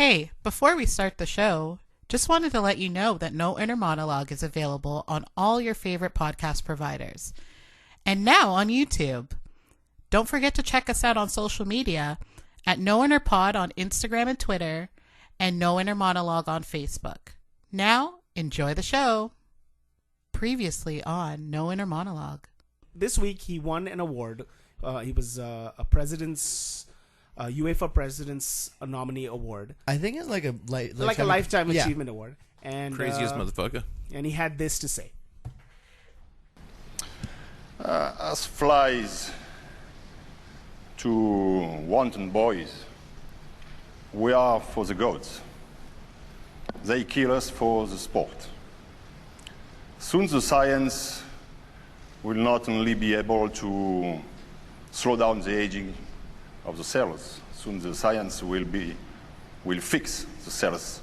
Hey, before we start the show, just wanted to let you know that No Inner Monologue is available on all your favorite podcast providers. And now on YouTube. Don't forget to check us out on social media at No Inner Pod on Instagram and Twitter, and No Inner Monologue on Facebook. Now, enjoy the show. Previously on No Inner Monologue. This week he won an award. He was a president's UEFA President's Nominee Award. I think it's like a lifetime achievement award. And craziest motherfucker. And he had this to say: as flies to wanton boys, we are for the gods. They kill us for the sport. Soon the science will not only be able to slow down the aging of the cells. Soon the science will fix the cells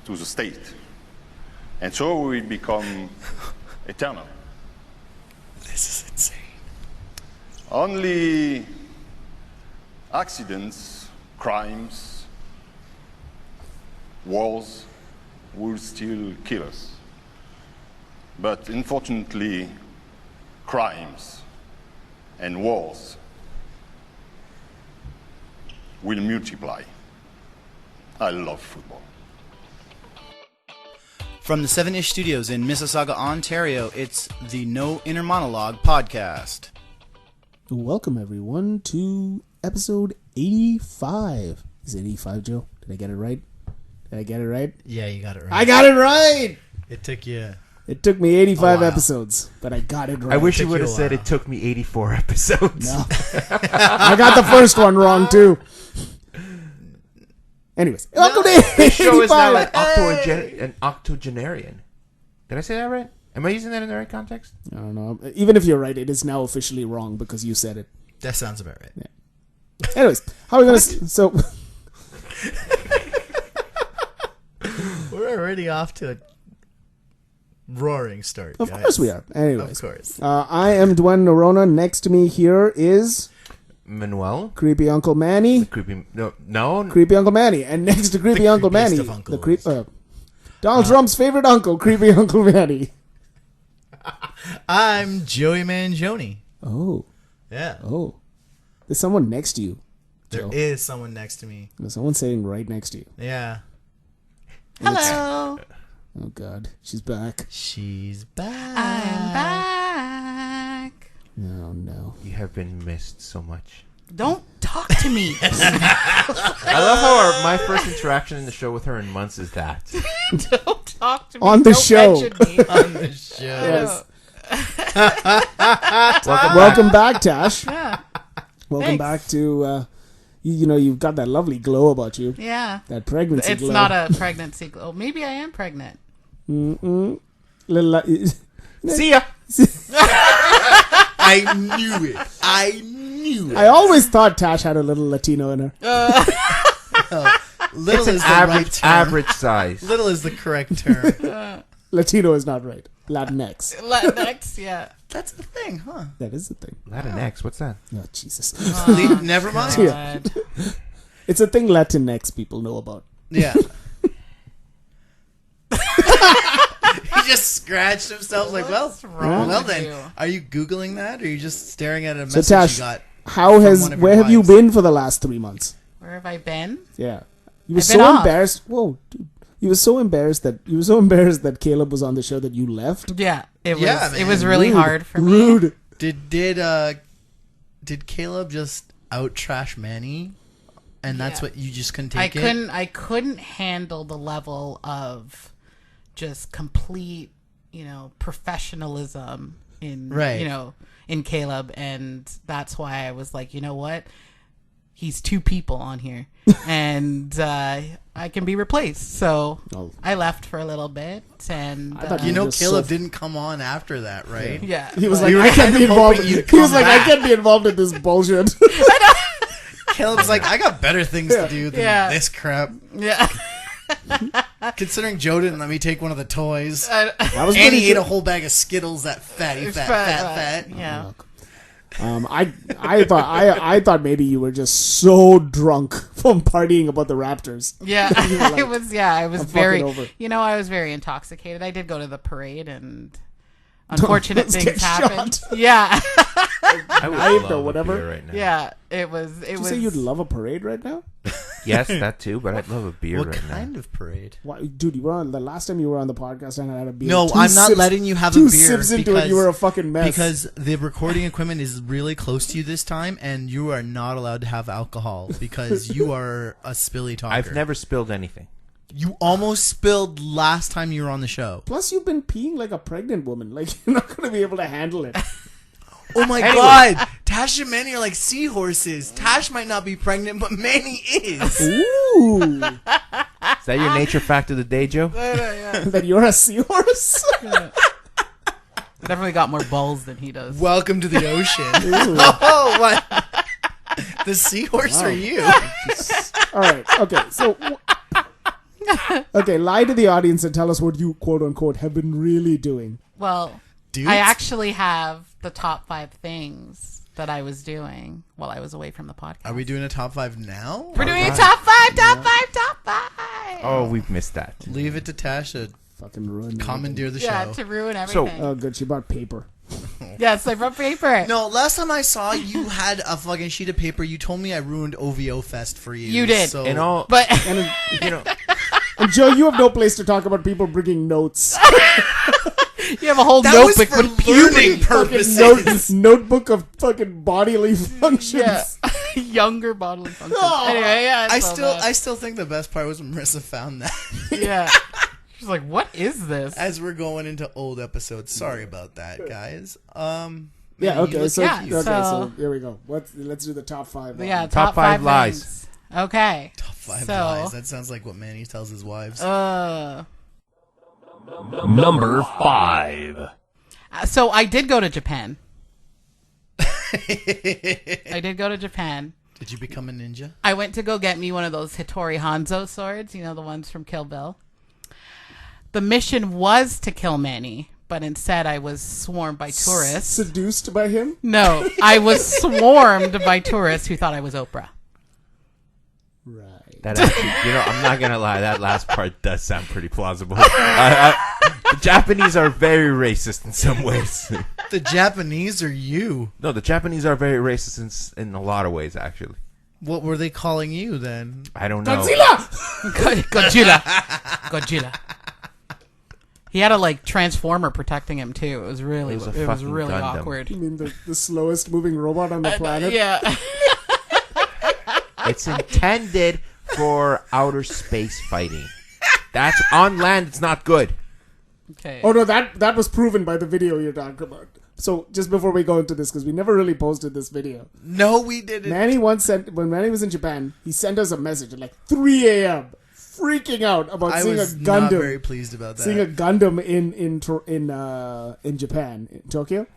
to the state. And so we will become eternal. This is insane. Only accidents, crimes, wars will still kill us. But unfortunately, crimes and wars will multiply. I love football. From the 7-ish Studios in Mississauga, Ontario, it's the No Inner Monologue podcast. Welcome everyone to episode 85. Is it 85, Joe? Did I get it right? Yeah, you got it right. I got it right! It took you. It took me 85 episodes, but I got it right. I wish you would have said it took me 84 episodes. No. I got the first one wrong, too. Anyways, welcome to 85. This show is now like an octogenarian. Did I say that right? Am I using that in the right context? I don't know. Even if you're right, it is now officially wrong because you said it. That sounds about right. Yeah. Anyways, how are we going to... So... We're already off to a roaring start, Of guys. course we are. Anyways. Of course. I am Dwayne Norona. Next to me here is... Manuel? Creepy Uncle Manny. No. Creepy Uncle Manny. And next to Creepy Uncle Manny... Donald Trump's favorite uncle, Creepy Uncle Manny. I'm Joey Mangione. Oh. Yeah. Oh. There's someone next to you, There Joe. is someone next to me. There's someone sitting right next to you. Yeah. Hello. Oh, God. She's back. She's back. I'm back. Oh, no. You have been missed so much. Don't talk to me. I love how my first interaction in the show with her in months is that. Don't talk to me. On the Don't show. mention me. On the show. Yes. Welcome Welcome back, Tash. Yeah. Welcome Thanks. back to... you've got that lovely glow about you. Yeah. That pregnancy It's glow. not a pregnancy glow. Maybe I am pregnant. Little, See ya. I knew it. I always thought Tash had a little Latino in her. Little It's an is the right term. average size. Little is the correct term. Latino is not right. Latinx. Latinx, yeah. That's the thing, huh? That is the thing. Latinx, what's that? Oh, Jesus. Never mind. Yeah. It's a thing Latinx people know about. Yeah. He just scratched himself like, well, wrong well with then, you? are you Googling that or are you just staring at a So, message Tash, you got? where have you been for the last 3 months? Where have I been? Yeah. You were I've been so off. embarrassed. Whoa, dude. You were so embarrassed that Caleb was on the show that you left. Yeah. It was Yeah, it man. was really Rude. hard for me. Rude. Did Caleb just out trash Manny? And that's Yeah. what you just couldn't I take it? I couldn't handle the level of just complete, professionalism in Right. In Caleb, and that's why I was like, you know what? He's two people on here, and I can be replaced. So Oh. I left for a little bit, and I thought You know, Just Caleb so- didn't come on after that, right? yeah, He was but- like, were I can't kind be of involved. hoping you'd He was come like, I back. can't be involved in this bullshit. Caleb's like, I got better things to do than Yeah. this crap. yeah. Considering Joe didn't let me take one of the toys. That was And pretty he ate good. a whole bag of Skittles, that fatty, fat. Yeah. I thought maybe you were just so drunk from partying about the Raptors. Yeah, You were like, it was. Yeah, I was I'm fucking over. I was very intoxicated. I did go to the parade, and unfortunate Let's things get happened. shot. Yeah, I would Knife or love whatever. a beer right now. yeah. It was. It Did you was. say you'd love a parade right now? Yes, that too, but I'd love a beer What right kind of parade? Why, dude? You were on the last time you were on the podcast, and I had a beer. No, Two I'm not sips- letting you have a two beer sips into it. You were a fucking mess. Because the recording equipment is really close to you this time, and you are not allowed to have alcohol because you are a spilly talker. now. I've never spilled anything. You almost spilled last time you were on the show. Plus, you've been peeing like a pregnant woman. Like you're not going to be able to handle it. Oh my god! Tash and Manny are like seahorses. Tash might not be pregnant, but Manny is. Ooh, Is that your nature fact of the day, Joe? that you're a seahorse. Definitely got more balls than he does. Welcome to the ocean. Ooh. Oh, what? The seahorse Wow. are you? All right. Okay. So. Okay, lie to the audience and tell us what you quote unquote have been really doing. Well, Dudes? I actually have the top 5 things that I was doing while I was away from the podcast. Are we doing a top 5 now? We're doing right. top 5, top 5. Oh, we've missed that. Leave it to Tash to Fucking ruined. commandeer the Yeah, show. to ruin So- everything. Oh, good. She bought paper. Yes, I brought paper. No, last time I saw you had a fucking sheet of paper. You told me I ruined OVO Fest for you. You did. So And all, But And, you know, and Joe, you have no place to talk about people bringing notes. you have a whole that was notebook for with learning puberty. purposes. Notebook of fucking bodily functions. Yeah. Younger bodily functions. Oh. Anyway, yeah. I so still think the best part was when Marissa found that. yeah. She's like, what is this? As we're going into old episodes, sorry about that, guys. Yeah. man, Okay. you So look Yeah, cute. okay. So so- here we go. Let's do the top 5. Yeah, Top five lies. things. Okay. Top 5 so, lies. That sounds like what Manny tells his wives. Number 5. So I did go to Japan. I did go to Japan. Did you become a ninja? I went to go get me one of those Hattori Hanzo swords, you know, the ones from Kill Bill. The mission was to kill Manny, but instead I was swarmed by tourists. Seduced by him. No, I was swarmed by tourists who thought I was Oprah. Right. that actually, I'm not gonna lie. That last part does sound pretty plausible. The Japanese are very racist in some ways. The Japanese or you? No, the Japanese are very racist in a lot of ways, actually. What were they calling you then? I don't know. Godzilla. He had a transformer protecting him too. It was really, It was a it was fucking really Gundam. awkward. You mean the slowest moving robot on the planet? Yeah. It's intended for outer space fighting. That's on land. It's not good. Okay. Oh no, that was proven by the video you're talking about. So just before we go into this, because we never really posted this video, No, we didn't. Manny once sent when Manny was in Japan, he sent us a message at 3 a.m. freaking out about I seeing a was not very Gundam, pleased about that. seeing a Gundam in Japan, in Tokyo.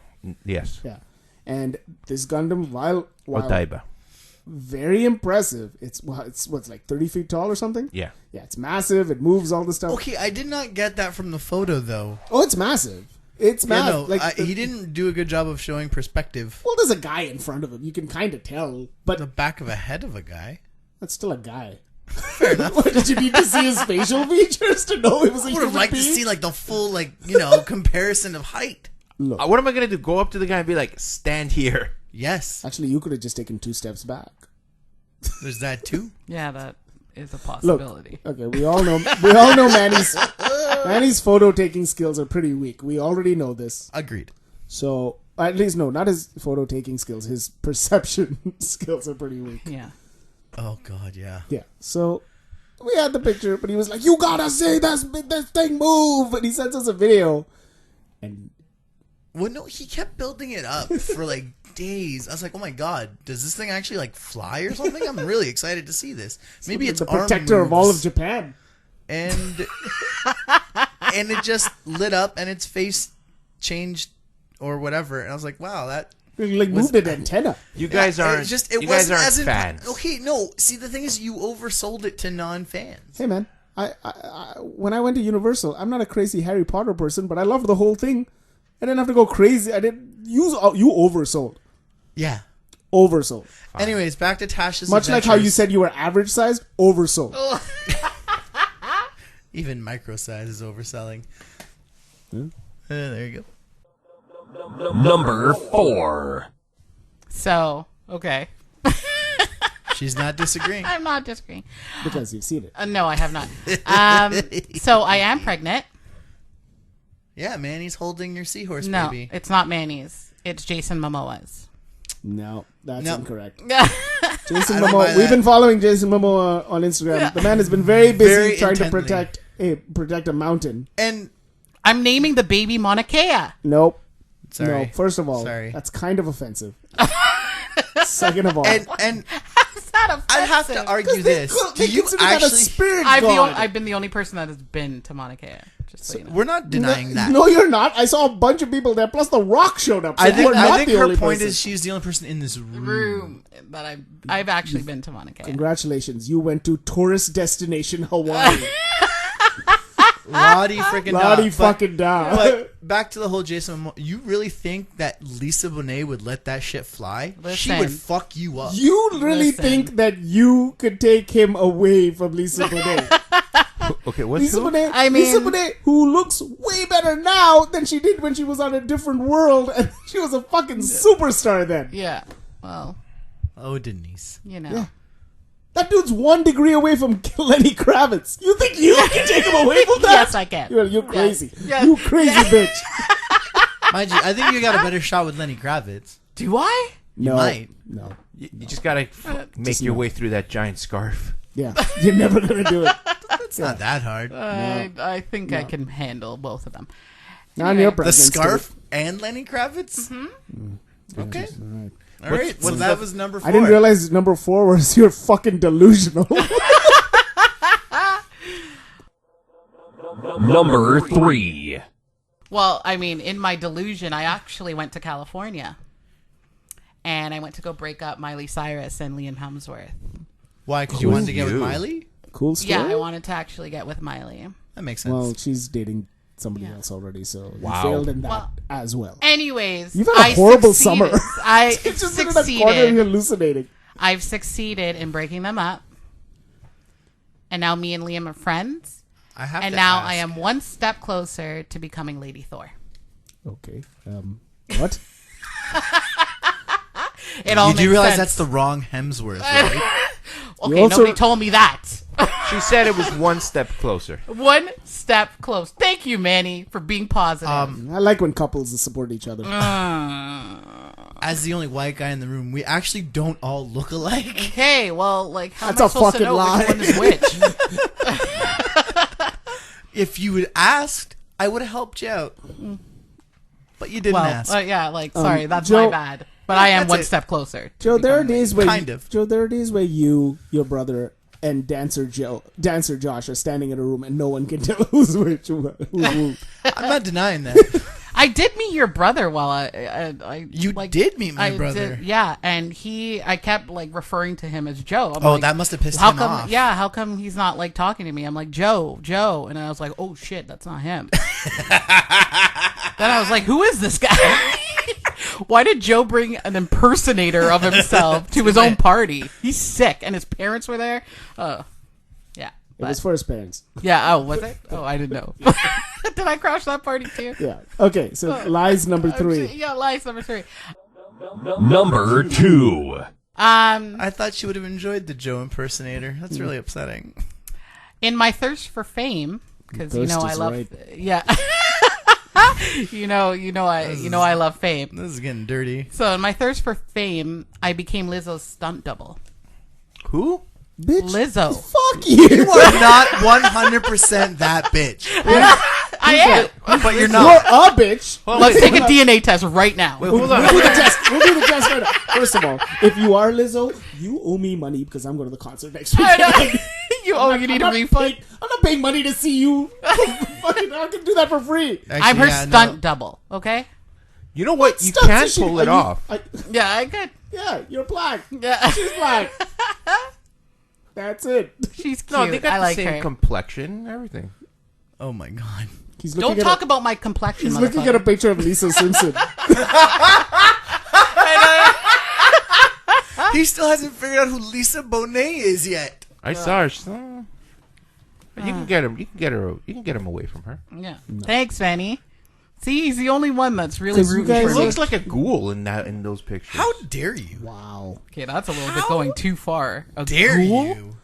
Yes. Yeah, and this Gundam, while Odaiba. very impressive, it's 30 feet tall or something. Yeah. Yeah, it's massive. It moves all the stuff. Okay, I did not get that from the photo though. Oh, it's massive. It's Yeah, massive. no, he didn't do a good job of showing perspective. Well, there's a guy in front of him. You can kind of tell, but The back of a head of a guy. that's still a guy. Fair enough. What, did you need to see his facial features to know it was a I would human have liked to being? see the full comparison of height. What am I gonna do? Go up to the guy and be like, "Stand here." Yes, Actually, you could have just taken 2 steps back. there's that too. Yeah, that is a Look, possibility. okay, we all know Manny's photo taking skills are pretty weak. We already know this. Agreed. So, at least no, not his photo taking skills. His perception skills are pretty weak. Yeah. Oh God, yeah. Yeah. So we had the picture, but he was like, "You gotta see this thing move," and he sends us a video. And Well, no, he kept building it up for days. I was like, oh my God, does this thing actually fly or something? I'm really excited to see this. Maybe it's the arm protector of all of moves. Japan. And and it just lit up and its face changed or whatever. And I was like, wow, that Moved an antenna. You guys aren't. It you guys wasn't aren't as fans. Okay, no. See, the thing is, you oversold it to non-fans. Hey man, I when I went to Universal, I'm not a crazy Harry Potter person, but I loved the whole thing. I didn't have to go crazy. I didn't use you oversold. Yeah. Oversold. Anyways, back to Tash's Much like how you adventures. said you were average sized, oversold. Even micro size is overselling. There you go. Number 4. So, okay. She's not disagreeing. I'm not disagreeing. Because you've seen it. No, I have not. So I am pregnant. Yeah, Manny's holding your seahorse No, baby. it's not Manny's. It's Jason Momoa's. No, that's No. incorrect. Yeah. Jason I don't buy Momoa. We've that. been following Jason Momoa on Instagram. The man has been very busy Very trying intently. to protect a mountain. And I'm naming the baby Mauna Kea. Nope. sorry. No. First of all, Sorry. that's kind of offensive. Second of all, and It's not offensive. I'd have to argue this. Do you consider that a actually? spirit I've god? been the only person that has been to Mauna Kea. Just so you know. We're not denying that. No, you're not. I saw a bunch of people there. Plus, The Rock showed up. So I think, you are not I think the her only point person. is she's the only person in this room. Room that I've actually been to Mauna Kea. Congratulations, you went to tourist destination Hawaii. Lottie freaking Lottie da. fucking da. But back to the whole Jason Momoa. You really think that Lisa Bonet would let that shit fly? She Listen. would fuck you up. You really Listen. think that you could take him away from Lisa Bonet? Okay, what's Lisa who? Bonet, I mean- Lisa Bonet, who looks way better now than she did when she was on a different world, and she was a fucking superstar then. Yeah. Well, Oh, Denise. you know. Yeah. That dude's 1 degree away from Lenny Kravitz. You think you can take him away from that? Yes, I can. You're crazy. Yes. You crazy bitch. Mind you, I think you got a better shot with Lenny Kravitz. Do I? No, might. no. You just gotta make your way through that giant scarf. Yeah, you're never gonna do it. It's not that hard. I think I can handle both of them. Not in your The presence. scarf and Lenny Kravitz? Okay. Alright. All right. So that was number 4. I didn't realize number 4 was you're fucking delusional. Number 3. Well, I mean, in my delusion, I actually went to California. And I went to go break up Miley Cyrus and Liam Hemsworth. Why? Because you wanted to get with You. Miley? Cool story. Yeah, I wanted to actually get with Miley. That makes sense. Well, she's dating somebody Yeah. else already, so Wow. you failed in that Well- as well. Anyways, You've had a I horrible succeeded. summer. I You're just in a corner succeeded. hallucinating. I've succeeded in breaking them up. And now me and Liam are friends. I have And to now ask. I am one step closer to becoming Lady Thor. Okay. What? It all You do makes realize sense. that's the wrong Hemsworth, right? Okay, You also- nobody told me that. She said it was one step closer. One step close. Thank you, Manny, for being positive. I like when couples support each other. As the only white guy in the room, we actually don't all look alike. Okay, well, like, how That's am I a supposed to fucking know lie. which one is which? If you had asked, I would have helped you out. But you didn't well, ask. yeah, like, sorry, that's Joe- my bad. But I am That's one it. step closer. to Joe, there are becoming days where Kind of. Joe, there are days where you, your brother, and dancer Josh are standing in a room and no one can tell who's which. Who's who. I'm not denying that. I did meet your brother while I You like, did meet my I brother. did, yeah, and I kept like referring to him as Joe. I'm Oh, like, that must have pissed how him come? off. Yeah, how come he's not like talking to me? I'm like Joe, and I was like, oh shit, that's not him. Then I was like, who is this guy? Why did Joe bring an impersonator of himself to his own party? He's sick, and his parents were there. Yeah. It But- was for his parents. Yeah. Oh, was it? Oh, I didn't know. Did I crash that party too? Yeah. Okay, so lies number 3. Yeah, lies number 3. Number 2. I thought she would have enjoyed the Joe impersonator. That's really upsetting. In my thirst for fame, because you know Thirst I is love, right. yeah, I love fame. This is getting dirty. So in my thirst for fame, I became Lizzo's stunt double. Who? Bitch. Lizzo. Fuck you. You are not 100% that bitch. I am. But you're You're not. a bitch. Let's take a DNA test right now. Wait, hold We'll on. do the test. We'll do the test right now. First of all, if you are Lizzo, you owe me money because I'm going to the concert next week. I know. you need a refund. I'm not paying money to see you. Fucking, I can do that for free. Actually, I'm her yeah, stunt no. double. Okay. You know what? You Stunts can and shit. pull it Are you- off. Yeah, I could. Yeah, you're black. Yeah, She's black. That's it. she's cute. No, they got I the like same her. complexion, everything. Oh my god. He's looking Don't at talk a, about my complexion. He's looking at a motherfucker. picture of Lisa Simpson. He still hasn't figured out who Lisa Bonet is yet. I saw her. You can get him. You can get her. You can get him away from her. Yeah. Thanks, Fanny. See, he's the only one that's really 'Cause you rooting guys for He me. looks like a ghoul in those pictures. How dare you? Wow. Okay, that's a little bit going too far. A Dare ghoul? you,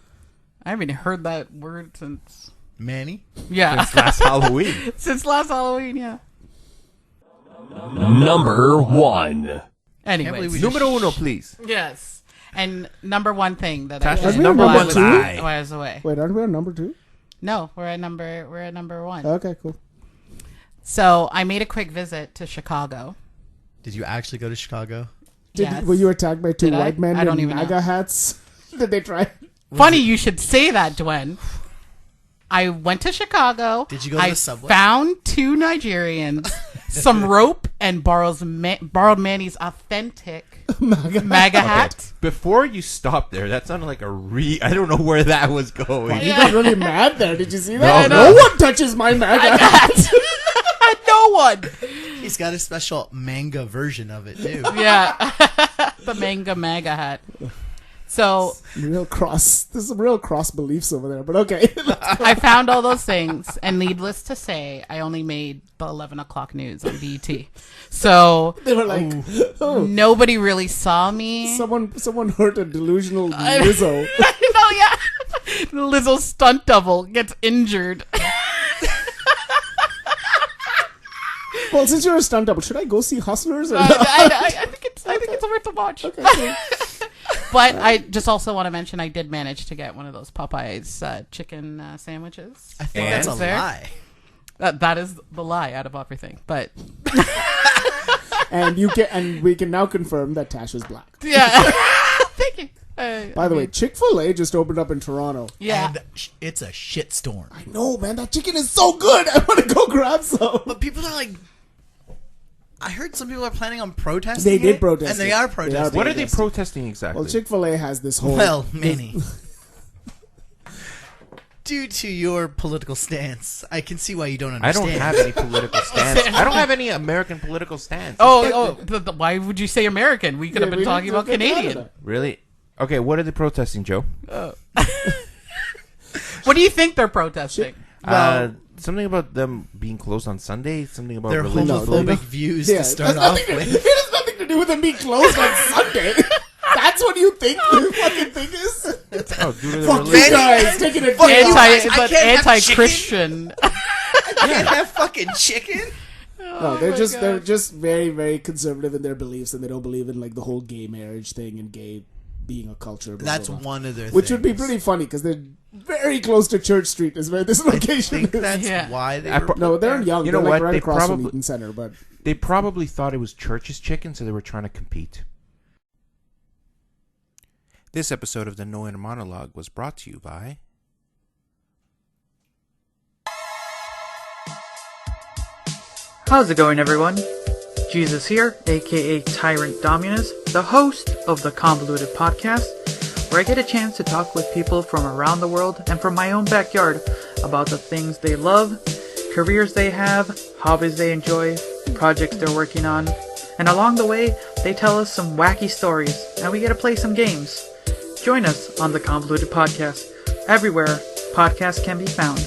I haven't heard that word since. Manny? Yeah. Since last Halloween. Since last Halloween, yeah. Number 1. Anyways. we Numero uno, please. Yes. And number one thing that Tash I is did number while I one was- lie. while I was away. Wait, aren't we on number 2? No, we're at number one. Okay, cool. So I made a quick visit to Chicago. Did you actually go to Chicago? Yes. Were you attacked by 2 Did I? white men I don't in even know. MAGA hats? Did they try? Funny you should say that, Dwen. I went to Chicago. Did you go to the subway? Found 2 Nigerians, some rope, and borrowed Manny's authentic MAGA hat. Before you stop there, that sounded like I don't know where that was going. You got really mad there. Did you see that? No. No one touches my MAGA hat. No one. He's got a special manga version of it, too. Yeah. The MAGA hat. So Real cross. There's some real cross beliefs over there, but okay. I found all those things, and needless to say, I only made the 11 o'clock news on BET. So They were like, oh, nobody really saw me. someone hurt a delusional Lizzo. Oh yeah, Lizzo's stunt double gets injured. Well, since you're a stunt double, should I go see Hustlers? Or no? I think it's worth a watch. Okay, cool. But I just also want to mention I did manage to get one of those Popeyes chicken sandwiches. I think And? that's a There? lie. That is the lie out of everything. But And we can now confirm that Tash is black. yeah, thank you. By the way, Chick-fil-A just opened up in Toronto. Yeah. And it's a shitstorm. No, man, that chicken is so good. I want to go grab some. But people are like, I heard some people are planning on protesting. They did it, protest and they it. are They are protesting. What are they it. protesting exactly? Well, Chick-fil-A has this whole... Well, Manny, due to your political stance, I can see why you don't I understand. don't have any political stance. I don't have any American political stance. Why would you say American? We could have Yeah, been we talking didn't about talk about Canadian. that. Really? Okay, what are they protesting, Joe? What do you think they're protesting? Something about them being closed on Sunday. Something about Their religion. homophobic views Yeah, to start that's off nothing with. it has nothing to do with them being closed on Sunday. That's what you think the fucking thing is? Oh, due to the Fuck religion. you guys, taking it Fuck you down. guys. I can't have Anti-Christian. I can't have fucking chicken. No, they're just very, very conservative in their beliefs, and they don't believe in like the whole gay marriage thing and gay being a culture. Blah, That's blah, blah. one of their Which would be things. pretty funny because they're very close to Church Street, is where this I location think is. that's Yeah. why they I were pro- No, they're in Young. You know they're like what? right They across from probably- Eaton Center, but They probably thought it was Church's chicken, so they were trying to compete. This episode of the No Inner Monologue was brought to you by... How's it going, everyone? Jesus here, aka Tyrant Dominus, the host of the Convoluted Podcast, where I get a chance to talk with people from around the world and from my own backyard about the things they love, careers they have, hobbies they enjoy, projects they're working on, and along the way, they tell us some wacky stories, and we get to play some games. Join us on the Convoluted Podcast, everywhere podcasts can be found.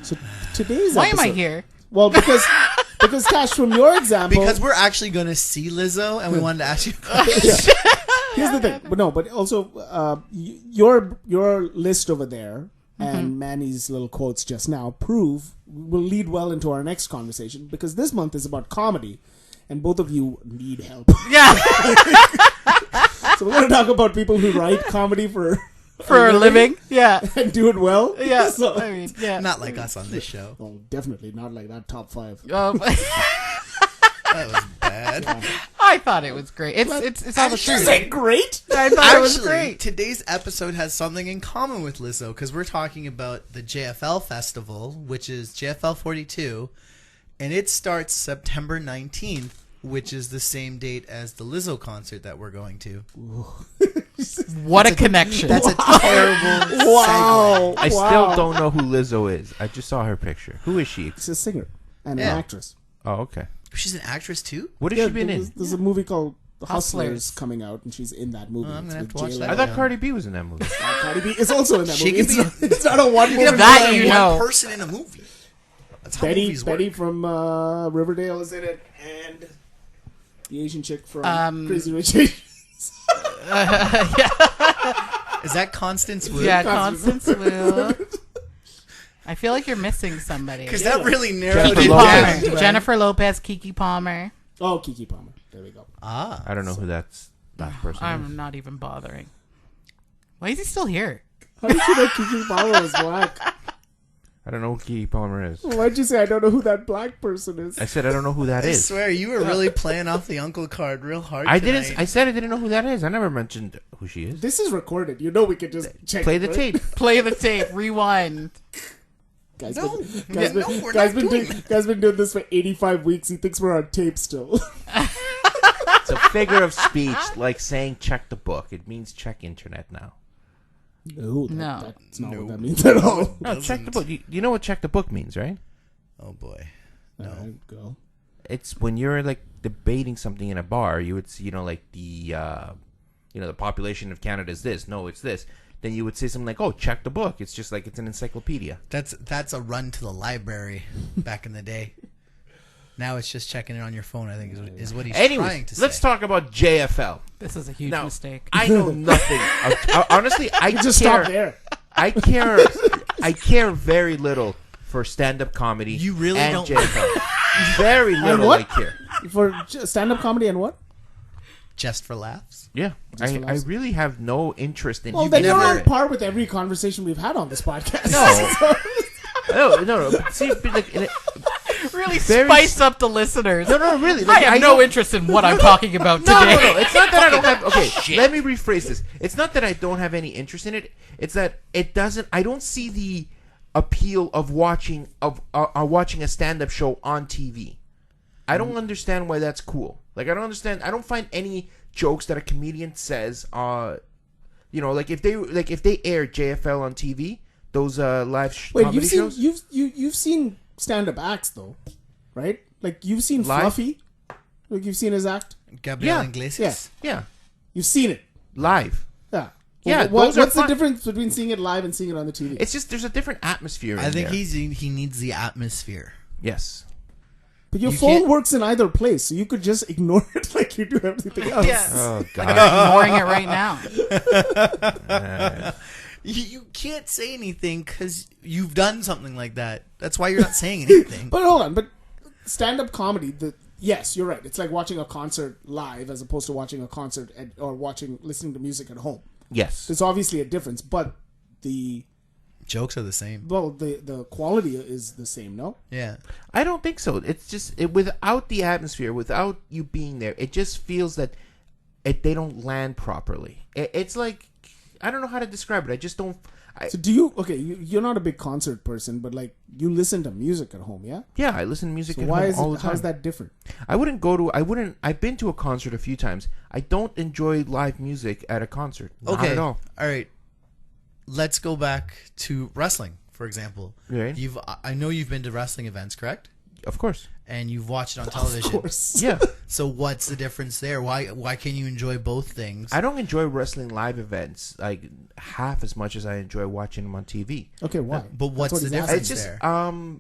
so today's Why am I episode- here? Well, because Tash, from your example, Because we're actually going to see Lizzo, and we wanted to ask you. here's the thing, but also your list over there and Manny's little quotes just now will lead well into our next conversation because this month is about comedy, and both of you need help. Yeah, So we're going to talk about people who write comedy for for a living. Yeah, and do it well. yeah. So, I mean, yeah. Not like us on this show. well, definitely not like that top 5. That was bad. I thought it was great. It's all the truth. Great. I thought it was Actually, great. today's episode has something in common with Lizzo because we're talking about the JFL Festival, which is JFL 42, and it starts September 19th, which is the same date as the Lizzo concert that we're going to. What a connection. That's a terrible Wow. I still don't know who Lizzo is. I just saw her picture. Who is she? She's a singer and Yeah. an actress. Oh, okay. She's an actress too? What has she been in? There's a movie called Hustlers. Hustlers coming out, and she's in that movie. I'm It's gonna have with to watch J-Lo. that. I thought Cardi B was in that movie. Cardi B is also in that She movie. could be- It's not a one movie. That you know. One person in a movie. That's how Betty movies work. from Riverdale is in it, and the Asian chick from Crazy Rich Asians. Is that Constance Wu? Yeah, Constance Wu. I feel like you're missing somebody. Because that really narrowed Jennifer it Lopez. down. Jennifer Lopez, Kiki Palmer. Oh, Kiki Palmer. There we go. Ah. I don't know who that person is. I'm not even bothering. Why is he still here? How did you know Kiki Palmer was black? I don't know who Kiki Palmer is. Why'd you say I don't know who that black person is? I said I don't know who that I is. swear, you were really playing off the uncle card real hard I tonight. didn't. I said I didn't know who that is. I never mentioned who she is. This is recorded. You know we could just check. Play it, the right? tape. Play the tape. Rewind. Guy's No. been, Yeah, no, we're not doing that. guy's been doing this for 85 weeks. He thinks we're on tape still. It's a figure of speech, like saying check the book. It means check internet now. No, No. that's not what that means at all. No, check the book. You know what check the book means, right? Oh, boy. No, go. It's when you're like debating something in a bar. You would see, like the the population of Canada is this. No, it's this. Then you would say something like, "Oh, check the book." It's just like it's an encyclopedia. That's a run to the library back in the day. Now it's just checking it on your phone, I think, is what he's trying Anyways, to say. let's talk about JFL. This is a huge Now, mistake. I know nothing. Honestly, I Just care. stop there. I care very little for stand-up comedy. You really and don't- JFL. Very little what? I care. For stand-up comedy and what? Just for laughs? Yeah, Just for I laughs. really have no interest in. Well, You've then you're never- on par with every conversation we've had on this podcast. No. But see, but like, Really very- spice up the listeners. no, really. I Like, have no interest in what I'm talking about today. No. It's not that I don't have. Okay, let me rephrase this. It's not that I don't have any interest in it. It's that it doesn't. I don't see the appeal of watching a stand-up show on TV. I don't understand why that's cool. Like I don't understand. I don't find any jokes that a comedian says. Like if they air JFL on TV, those live Wait, comedy shows. you've seen stand-up acts though, right? Like you've seen Live? Fluffy. Like you've seen his act. Gabriel Yeah. Iglesias? Yeah, You've seen it. live. Yeah. Yeah, Well, those are what's the fun. difference between seeing it live and seeing it on the TV? It's just there's a different atmosphere. I in think there. he needs the atmosphere. Yes. But your You phone can't- works in either place, so you could just ignore it like you do everything else. Yes. Oh Like God. you're ignoring it right now. You can't say anything because you've done something like that. That's why you're not saying anything. But hold on, but stand-up comedy, yes, you're right. It's like watching a concert live as opposed to watching a concert or listening to music at home. Yes. There's obviously a difference, but the Jokes are the same. the quality is the same, no? Yeah. I don't think so. It's just without the atmosphere, without you being there, it just feels that they don't land properly. It's like I don't know how to describe it. I just don't. So do you? Okay, you're not a big concert person, but like you listen to music at home, yeah? Yeah, I listen to music So at why home is all the time. how's that different? I've been to a concert a few times. I don't enjoy live music at a concert. Not Okay. at all. All right. Let's go back to wrestling, for example. Right. I know you've been to wrestling events, correct? Of course. And you've watched it on television. Of course. Yeah. So what's the difference there? Why can you enjoy both things? I don't enjoy wrestling live events like half as much as I enjoy watching them on TV. Okay, why? But what's That's what the he's difference It's asking. just there?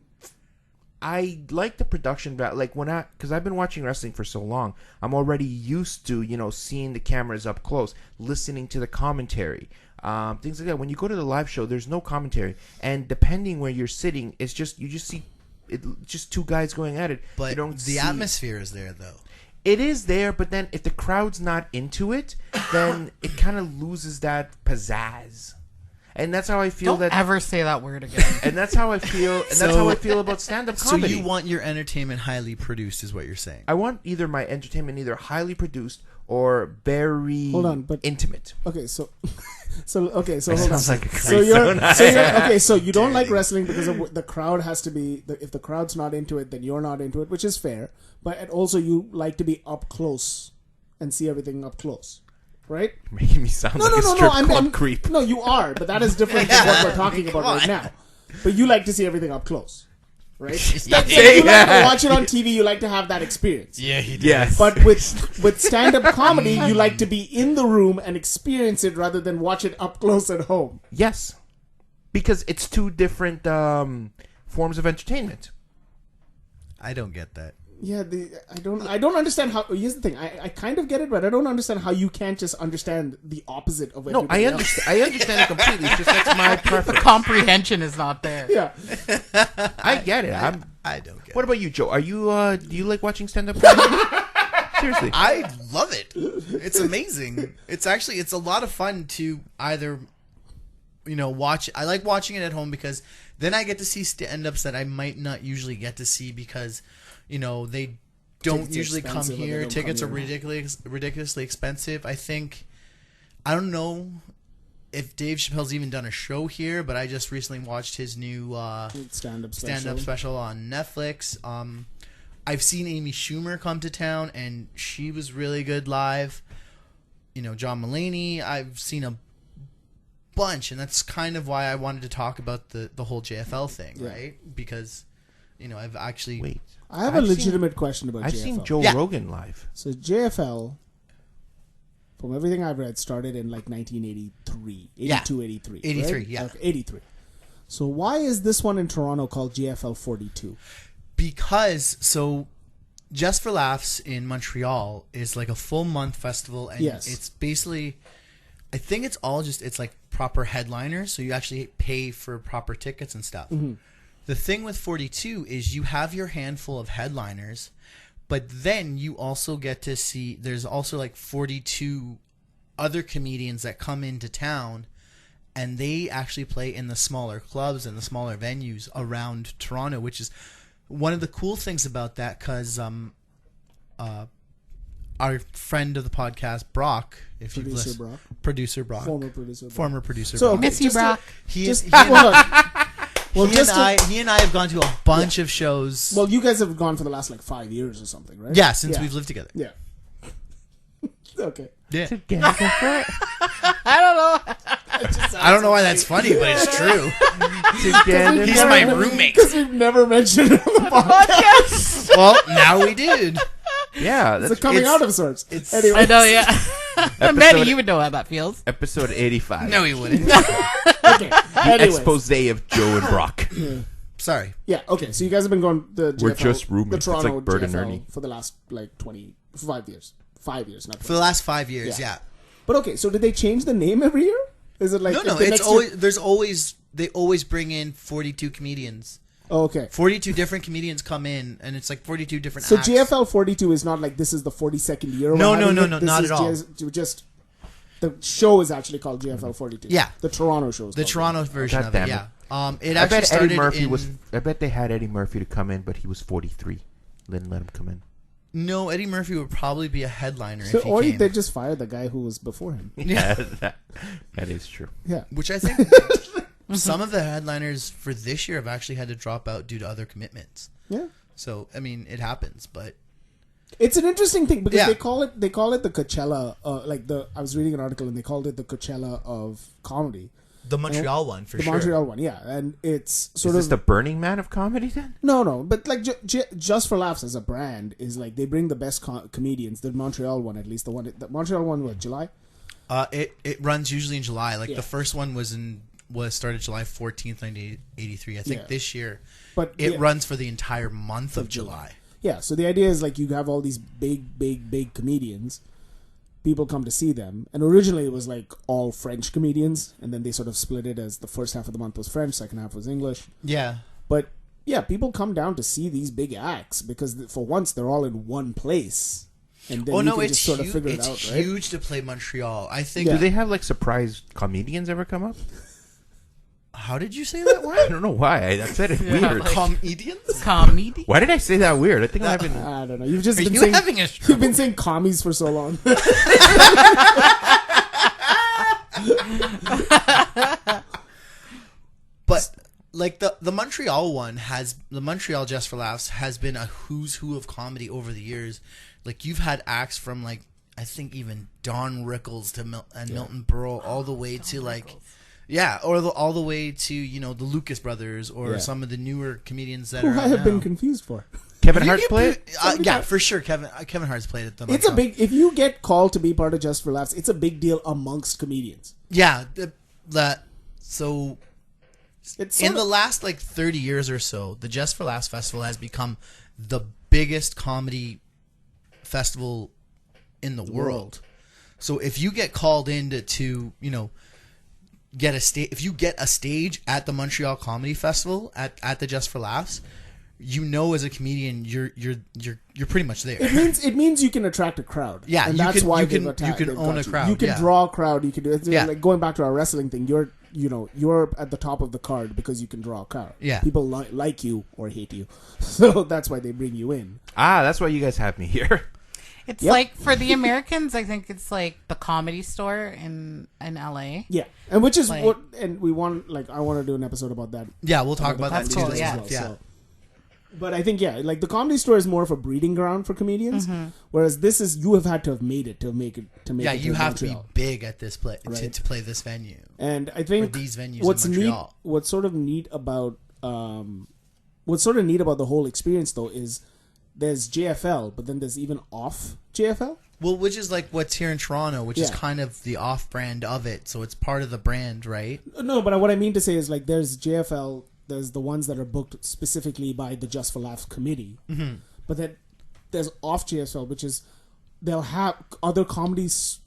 I like the production value. Like because I've been watching wrestling for so long, I'm already used to seeing the cameras up close, listening to the commentary, things like that. When you go to the live show, there's no commentary, and depending where you're sitting, you just see just two guys going at it. But you don't the see- atmosphere is there, though. It is there, but then if the crowd's not into it, then it kind of loses that pizzazz. And that's how I feel Don't that. ever say that word again. And that's how I feel. And that's how I feel about stand-up comedy. So you want your entertainment highly produced, is what you're saying? I want either my entertainment either highly produced or very Hold on, but- intimate. Okay, so hold on. sounds like a so great you're, zone. so you're okay. So you don't like wrestling because the crowd has to be. If the crowd's not into it, then you're not into it, which is fair. But also you like to be up close and see everything up close, right? Making me sound No, like no, a no, strip no. club creep. No, you are, but that is different from what we're talking about right now. But you like to see everything up close. right? You like to watch it on TV. You like to have that experience. Yeah, he did. Yes. But with stand-up comedy, you like to be in the room and experience it rather than watch it up close at home. Yes. Because it's two different forms of entertainment. I don't get that. Yeah, I don't understand how. Here's the thing, I kind of get it, but I don't understand how you can't just understand the opposite of No, everybody I else. understand. I understand it completely. It's just that's my The preference. comprehension is not there. Yeah, I get it. I don't get What it. about you, Joe? Are you? Do you like watching stand-up? Seriously. I love it. It's amazing. It's a lot of fun to either, watch. I like watching it at home because then I get to see stand-ups that I might not usually get to see because, they don't Tickets are usually come expensive or they here. don't Tickets are come here. ridiculously expensive. I don't know if Dave Chappelle's even done a show here, but I just recently watched his new stand-up special on Netflix. I've seen Amy Schumer come to town, and she was really good live. John Mulaney, I've seen a bunch, and that's kind of why I wanted to talk about the whole JFL thing, right? Because, I've actually... Wait. I have a legitimate question about I've JFL. seen Joe Yeah. Rogan live. So JFL, from everything I've read, started in like 1983, 82, 83. 83, right? yeah. Okay, 83. So why is this one in Toronto called JFL 42? Because, Just for Laughs in Montreal is like a full month festival, and Yes. it's basically... I think it's all it's like proper headliners, so you actually pay for proper tickets and stuff. Mm-hmm. The thing with 42 is you have your handful of headliners, but then you also get to see, there's also like 42 other comedians that come into town, and they actually play in the smaller clubs and the smaller venues around Toronto, which is one of the cool things about that, because our friend of the podcast, Brock, if you Producer listen, Brock. Producer Brock, Former producer Brock. former producer So, Brock. okay, Miss you, just to- Brock. Hold on. Well, He just and, to- he and I have gone to a bunch of shows. Well, you guys have gone for the last like 5 years or something, right? yeah, since we've lived together. Yeah. Okay. Yeah. I don't know. I don't know why that's funny, but it's true. Together. He's my roommate. Because we've never mentioned it on the podcast. Well, now we did. Yeah, It's a that's coming out of sorts. it's- Anyway. I know, yeah. Manny, you would know how that feels. episode 85. No, he wouldn't. Okay. Anyways. Expose of Joe and Brock. Sorry. Yeah, okay. So you guys have been going the JFL, We're just roommates. the It's Toronto like Bert and JFL Ernie. for the last like 5 years. 5 years, not 20. For the last 5 years, yeah. But okay, so did they change the name every year? Is it like No, the it's next always they always bring in 42 comedians. Oh, okay. 42 different comedians come in, and it's like 42 different So acts. JFL 42 is not like this is the 42nd year. No, we're having no, it. no, This not is at all. Just the show is actually called JFL 42. Yeah. The Toronto show is The called Toronto version God of it, damn it. yeah. It I actually bet started Eddie Murphy in... was. I bet they had Eddie Murphy to come in, but he was 43. Didn't let him come in. No, Eddie Murphy would probably be a headliner So, if he or came. they just fired the guy who was before him. Yeah, that is true. Yeah. Which I think some of the headliners for this year have actually had to drop out due to other commitments. Yeah. So, I mean, it happens, but... It's an interesting thing because Yeah. they call it the Coachella. I was reading an article and they called it the Coachella of comedy. The Montreal one, for The sure. Montreal one, yeah, and it's Is sort this of the Burning Man of comedy then? no, but like Just for Laughs as a brand is like they bring the best comedians. The Montreal one, at least the Montreal one, what, July? It runs usually in July. Like, Yeah. the first one was started July 14th, 1983. I think Yeah. this year But it yeah, runs for the entire month of July. yeah. So the idea is like you have all these big comedians. People come to see them, and originally it was like all French comedians, and then they sort of split it as the first half of the month was French, second half was English. Yeah. But yeah, people come down to see these big acts because for once they're all in one place, and then Oh, you no, can it's just sort of huge. figure it It's out, right? huge to play Montreal. I think... Yeah. Do they have like surprise comedians ever come up? How did you say that I word? don't know why. I said it weird. Comedians? Comedy. Why did I say that weird? I think I'm having. I don't know. You've just Are been you saying having a you've stroke? been saying commies for so long. But like the Montreal one the Montreal Just for Laughs has been a who's who of comedy over the years. Like, you've had acts from like I think even Don Rickles to Milton Berle all the way to like Yeah, or all the way to, you know, the Lucas brothers or Yeah. some of the newer comedians that Who are I out have now. been confused for. Kevin Hart's play it? Yeah, for sure. Kevin Hart's played it. It's a big. If you get called to be part of Just for Laughs, it's a big deal amongst comedians. Yeah, so It's in the last like 30 years or so, the Just for Laughs festival has become the biggest comedy festival in the world. So if you get called in to you know, get a stage, if you get a stage at the Montreal Comedy Festival at the Just for Laughs, you know, as a comedian, you're pretty much there. It means you can attract a crowd. Yeah, and you that's can- why you they've can- attacked- you can they've own got a crowd, You can yeah. draw a crowd. You can do it. Yeah. Like going back to our wrestling thing. You're at the top of the card because you can draw a crowd. Yeah. People like you or hate you, so that's why they bring you in. That's why you guys have me here. It's Yep. like for the Americans, I think it's like the Comedy Store in LA. Yeah, and which is Like- what, and we want I want to do an episode about that. Yeah, we'll talk about that That's too. cool, this yeah. month, yeah. So- but I think like the Comedy Store is more of a breeding ground for comedians, whereas this is you have had to have made it to make it Yeah, it you to have to be Montreal. big at this play Right. to play this venue. And I think these venues what's in neat, Montreal. what's sort of neat about the whole experience though is there's JFL, but then there's even off JFL. Well, which is like what's here in Toronto, which is Yeah. kind of the off-brand of it, so it's part of the brand, right? No, but what I mean to say is like there's JFL, there's the ones that are booked specifically by the Just for Laughs committee, but then there's off JFL, which is they'll have other comedies,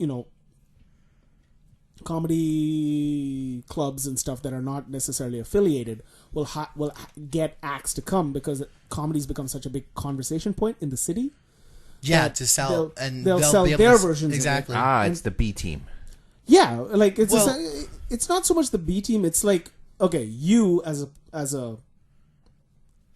comedy clubs and stuff that are not necessarily affiliated will get acts to come because comedy's become such a big conversation point in the city. Yeah, That to sell they'll sell be able their to versions of it. exactly. It's the B team. Yeah, like it's Well- it's not so much the B team. It's like, okay, you as a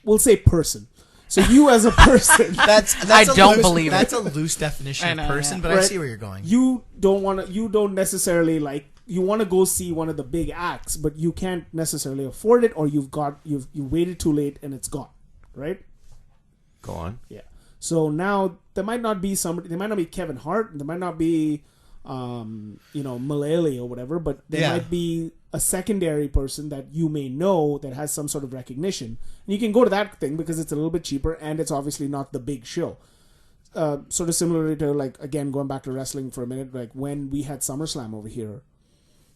we'll say person. So you as a person, That's I a don't loose, believe that's a loose definition I of know, person, yeah. but I Right. see where you're going. you don't necessarily like you want to go see one of the big acts, but you can't necessarily afford it, or you waited too late and it's gone, right? Go on. Yeah. So now there might not be Kevin Hart, there might not be Mullally or whatever, but there Yeah. might be a secondary person that you may know that has some sort of recognition. And you can go to that thing because it's a little bit cheaper and it's obviously not the big show. Sort of similar to, like, again, going back to wrestling for a minute, like when we had SummerSlam over here,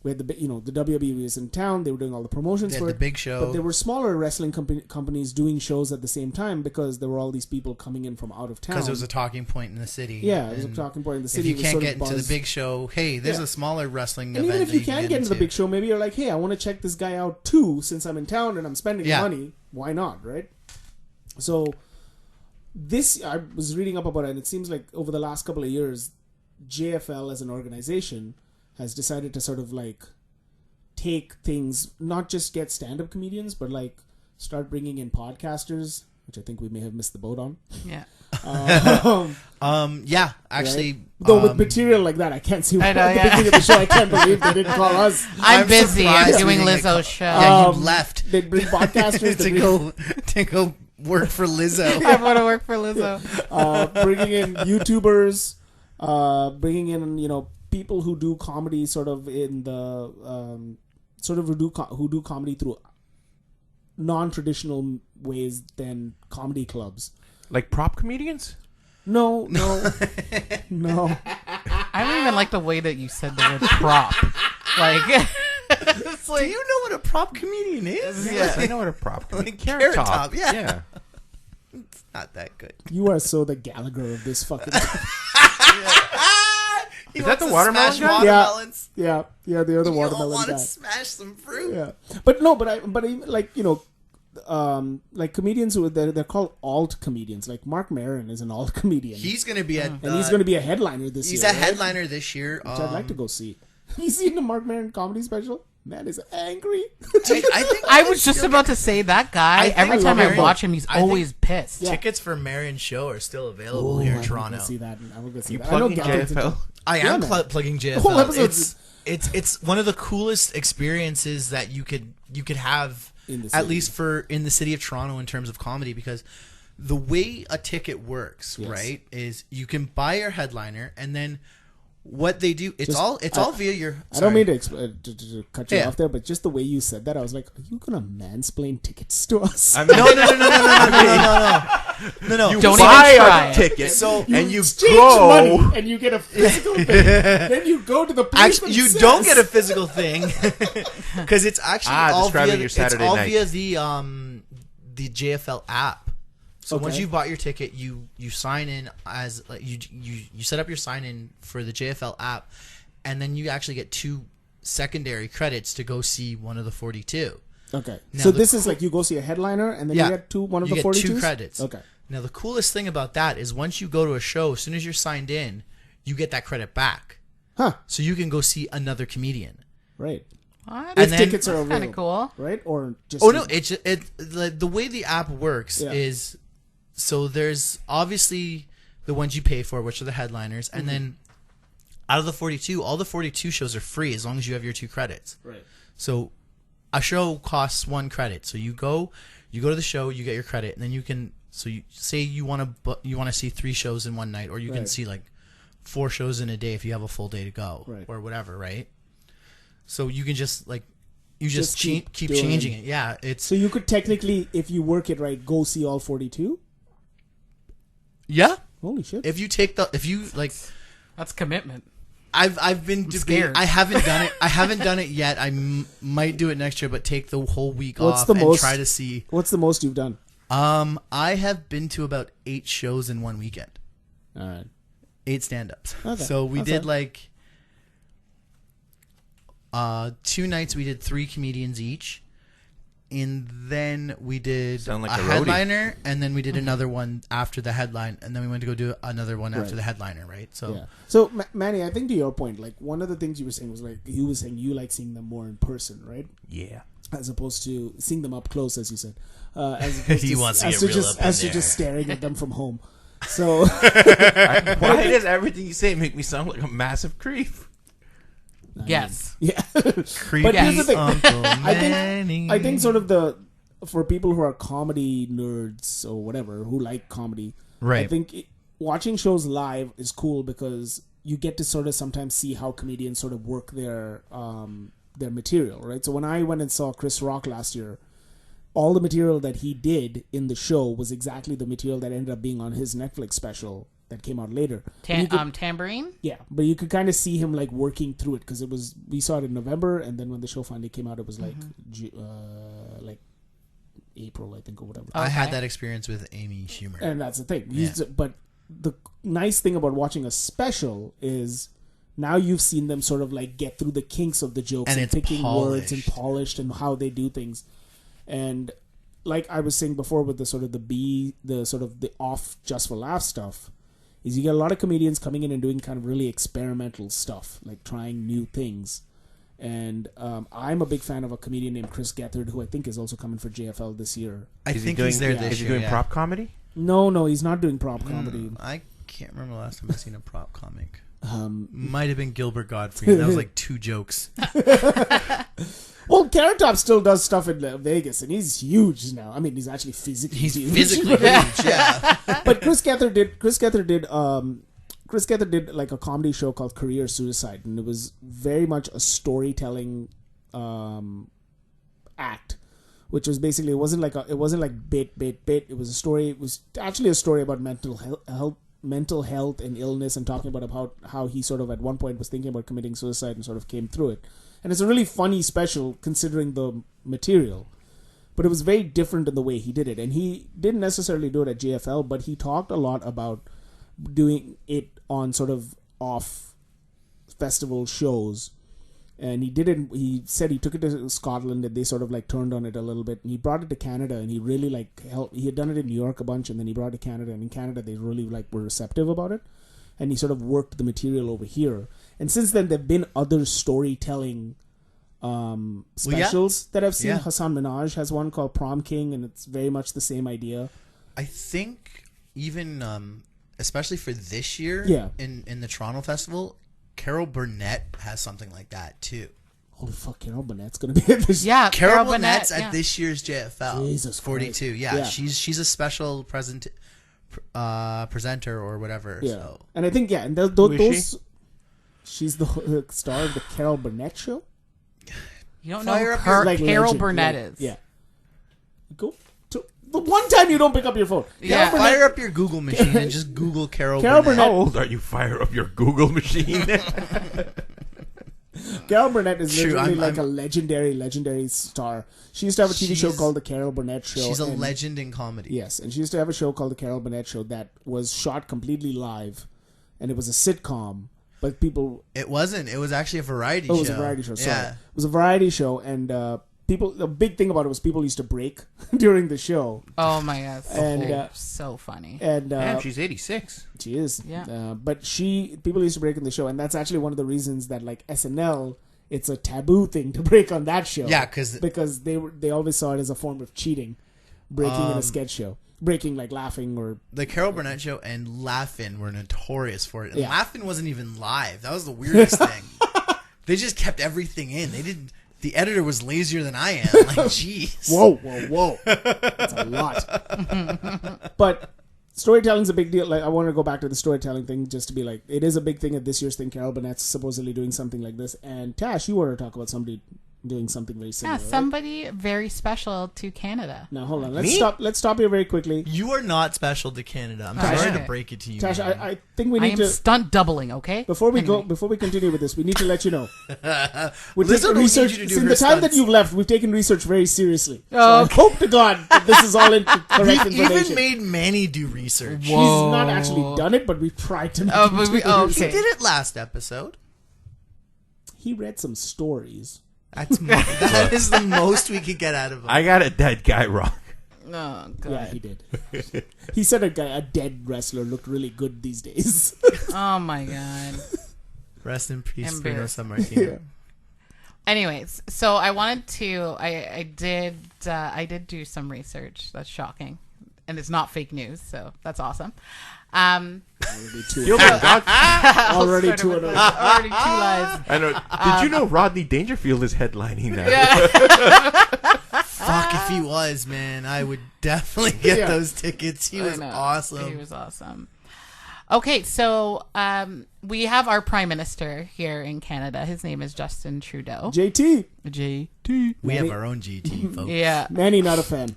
we had the WWE was in town, they were doing all the promotions They had for the it, big show. but there were smaller wrestling companies doing shows at the same time because there were all these people coming in from out of town. Because it was a talking point in the city. Yeah, it was a And talking point in the If city. you It was can't sort of get into the buzz. big show, hey, there's Yeah. a smaller wrestling And event. even if that you can get into the big show, maybe you're like, hey, I want to check this guy out too, since I'm in town and I'm spending Yeah. money. Why not, right? So this, I was reading up about it, and it seems like over the last couple of years, JFL as an organization has decided to sort of like take things, not just get stand-up comedians, but like start bringing in podcasters, which I think we may have missed the boat on. Yeah. Yeah, actually, Right? Though with material like that, I can't see. I know, At the yeah. beginning of the show, I can't believe they didn't call us. I'm busy. surprised I'm we doing didn't get Lizzo's show. Yeah, you Um, left They'd bring podcasters to go work for Lizzo. I want to work for Lizzo. bringing in YouTubers, bringing in people who do comedy sort of in the who do comedy through non-traditional ways than comedy clubs. Like prop comedians? No. I don't even like the way that you said the word prop. Like, it's Do like you know what a prop comedian is? Yes, I know what a prop Like Carrot Carrot Top, yeah. Not that good. You are so the Gallagher of this fucking. Is that the watermelon guy? Watermelons? yeah, the other You don't watermelon want guy. to smash some fruit. Yeah, but like like comedians who they're called alt comedians. Like Mark Maron is an alt comedian. He's gonna be and he's going to be a headliner this He's year. a right? headliner this year. Which I'd like to go see. You seen the Mark Maron comedy special? Man is angry. I think I was just about to say that guy. think Every I time love I him. watch him, he's I think- always pissed. Yeah. tickets for Marion's show are still available here in I'm Toronto. gonna see that. I'm gonna see You that. I know plugging Gallagher's JFL? I Yeah, am man. plugging JFL. The whole episode's- It's one of the coolest experiences that you could have In the at city. least for in the city of Toronto in terms of comedy, because the way a ticket works, Yes. right, is you can buy your headliner, and then what they do, it's all via your. I don't mean to cut you off there, but just the way you said that, I was like, "Are you gonna mansplain tickets to us?" No. You Don't buy even try a it. ticket So and you exchange go. money and you get a physical thing. Then you go to the place. Actually, you don't get a physical thing because it's actually all describing via your Saturday it's all night. via the JFL app. So once Okay. you've bought your ticket, you sign in as like you set up your sign in for the JFL app, and then you actually get 2 secondary credits to go see one of the 42. Okay, Now so the this is like you go see a headliner and then Yeah. you get one of You the get 42s? 2 credits. Okay, Now the coolest thing about that is once you go to a show, as soon as you're signed in, you get that credit back, huh? so you can go see another comedian. Right. What? And If then- tickets are That's kind available, of cool. right? Or just Oh no, the way the app works Yeah. is so there's obviously the ones you pay for, which are the headliners, and then out of the 42, all the 42 shows are free as long as you have your 2 credits. right. So a show costs 1 credit. So you go to the show, you get your credit, and then you can. So you say you want to see 3 shows in one night, or you can Right. see like 4 shows in a day if you have a full day to go, Right. or whatever, right? So you can just like Just keep keep doing- changing it. Yeah, it's So you could technically, if you work it right, go see all 42. yeah. Holy shit! If you like. That's commitment. I've been debating. scared. I haven't done it. I haven't done it yet. I might do it next year, but take the whole week What's off the and most- try to see. What's the most you've done? I have been to about 8 shows in one weekend. All right. 8 stand-ups. Okay, So we that's did fair. like 2 nights. We did 3 comedians each, and then we did Sound like a a roadie. headliner, and then we did another one after the headline, and then we went to go do another one after Right. the headliner. Right. So Yeah. So Manny, I think to your point, like one of the things you were saying was like you were saying you like seeing them more in person, right? Yeah. As opposed to seeing them up close, as you said. As opposed He to, wants to as get to real just up in as to there. just staring at them from home. So Why does everything you say make me sound like a massive creep? Yes. yeah. creepy But here's the thing. Uncle I think sort of for people who are comedy nerds or whatever who like comedy, Right. I think watching shows live is cool because you get to sort of sometimes see how comedians sort of work their material, right? So when I went and saw Chris Rock last year, all the material that he did in the show was exactly the material that ended up being on his Netflix special that came out later. And you could- Tambourine? yeah, but you could kind of see him like working through it because we saw it in November, and then when the show finally came out, it was like like April, I think, or whatever. I had Okay. that experience with Amy Schumer. And that's the thing. Yeah. But the nice thing about watching a special is now you've seen them sort of like get through the kinks of the jokes And and it's picking words and polished. polished and how they do things. And like I was saying before with the sort of the off just for laugh stuff, is you get a lot of comedians coming in and doing kind of really experimental stuff, like trying new things. And I'm a big fan of a comedian named Chris Gethard, who I think is also coming for JFL this year. I Is he think doing, he's there yeah. this Is he year. doing yeah. prop comedy? No, he's not doing prop comedy. I can't remember the last time I've seen a prop comic. Might have been Gilbert Godfrey. That was like 2 jokes. Well, Carrot Top still does stuff in Vegas, and he's huge now. I mean, he's actually physically He's huge. physically huge. Yeah. But Chris Gethard did like a comedy show called Career Suicide, and it was very much a storytelling act, which was basically it wasn't like bit. It was a story. It was actually a story about mental health and illness, and talking about how he sort of at one point was thinking about committing suicide and sort of came through it. And it's a really funny special considering the material. But it was very different in the way he did it. And he didn't necessarily do it at JFL, but he talked a lot about doing it on sort of off festival shows. And he said he took it to Scotland and they sort of like turned on it a little bit. And he brought it to Canada and he really like helped. He had done it in New York a bunch and then he brought it to Canada. And in Canada, they really like were receptive about it. And he sort of worked the material over here. And since then, there have been other storytelling specials that I've seen. Yeah. Hassan Minhaj has one called Prom King, and it's very much the same idea. I think even especially for this year Yeah. in the Toronto Festival, Carol Burnett has something like that too. Holy fuck, Carol Burnett's going to be at this. Yeah, Carol Burnett, Burnett's at this year's JFL. Jesus Christ. 42. Yeah, Yeah. she's a special presenter or whatever. Yeah. So And I think, yeah, and Who is those... She's the star of the Carol Burnett show. You don't Fire know up who your- Carol legend, Burnett like, is. Yeah. Go to the one time you don't pick up your phone. Yeah. Carol Burnett, Fire up your Google machine and just Google Carol Carol Burnett. How old are you? Fire up your Google machine. Carol Burnett is True, literally I'm- like a legendary star. She used to have a TV show She's- called The Carol Burnett Show. She's a and- legend in comedy. Yes, and she used to have a show called The Carol Burnett Show that was shot completely live, and it was a sitcom. But people, It wasn't. It was actually a variety show. it was a variety show. Sorry, Yeah. it was a variety show, and people. The big thing about it was people used to break during the show, Oh my god. And, So funny. and Damn, she's 86. she is. Yeah. But people used to break in the show, and that's actually one of the reasons that like SNL, it's a taboo thing to break on that show. Yeah, 'cause- because they always saw it as a form of cheating, breaking in a sketch show, breaking like laughing or The Carol Burnett show and Laugh-In were notorious for it. And Yeah. Laugh-In wasn't even live. That was the weirdest thing. They just kept everything in. They didn't. The editor was lazier than I am. Like, jeez. whoa, that's a lot. But storytelling's a big deal. Like I want to go back to the storytelling thing just to be like, it is a big thing at this year's thing. Carol Burnett's supposedly doing something like this, and Tash, you want to talk about somebody doing something very similar. Yeah, right? somebody very special to Canada. Now hold on, Me? let's stop here very quickly. You are not special to Canada. I'm Tash- sorry to break it to you. Tash, man. I think we I need am to stunt doubling, okay? before we Anyway. continue with this, we need to let you know. We're Lizzo taking don't need research you to do since her the time that stunts. you've left. We've taken research very seriously. So Oh, I hope to God that this is all in correct We've information. even made Manny do research. He's not actually done it, but we've tried to. Make Oh, him but do we- it. oh, He okay. did it last episode. He read some stories. That is the most we could get out of him. I got a dead guy wrong. Oh, God. Yeah, he did. He said a dead wrestler looked really good these days. Oh my god. Rest in peace, Bruno Embarrassed. Sammartino. Anyways, so I wanted to. I did do some research. That's shocking, and it's not fake news, so that's awesome. Already two. Yo, man, God, Already Started two with and the- oh. already 2 lies. I know. Did you know Rodney Dangerfield is headlining that? Fuck, if he was, man, I would definitely get Yeah. those tickets. He was I know. awesome. He was awesome. Okay, so we have our prime minister here in Canada. His name is Justin Trudeau. JT. JT. We have our own GT, folks. Yeah. Manny, not a fan.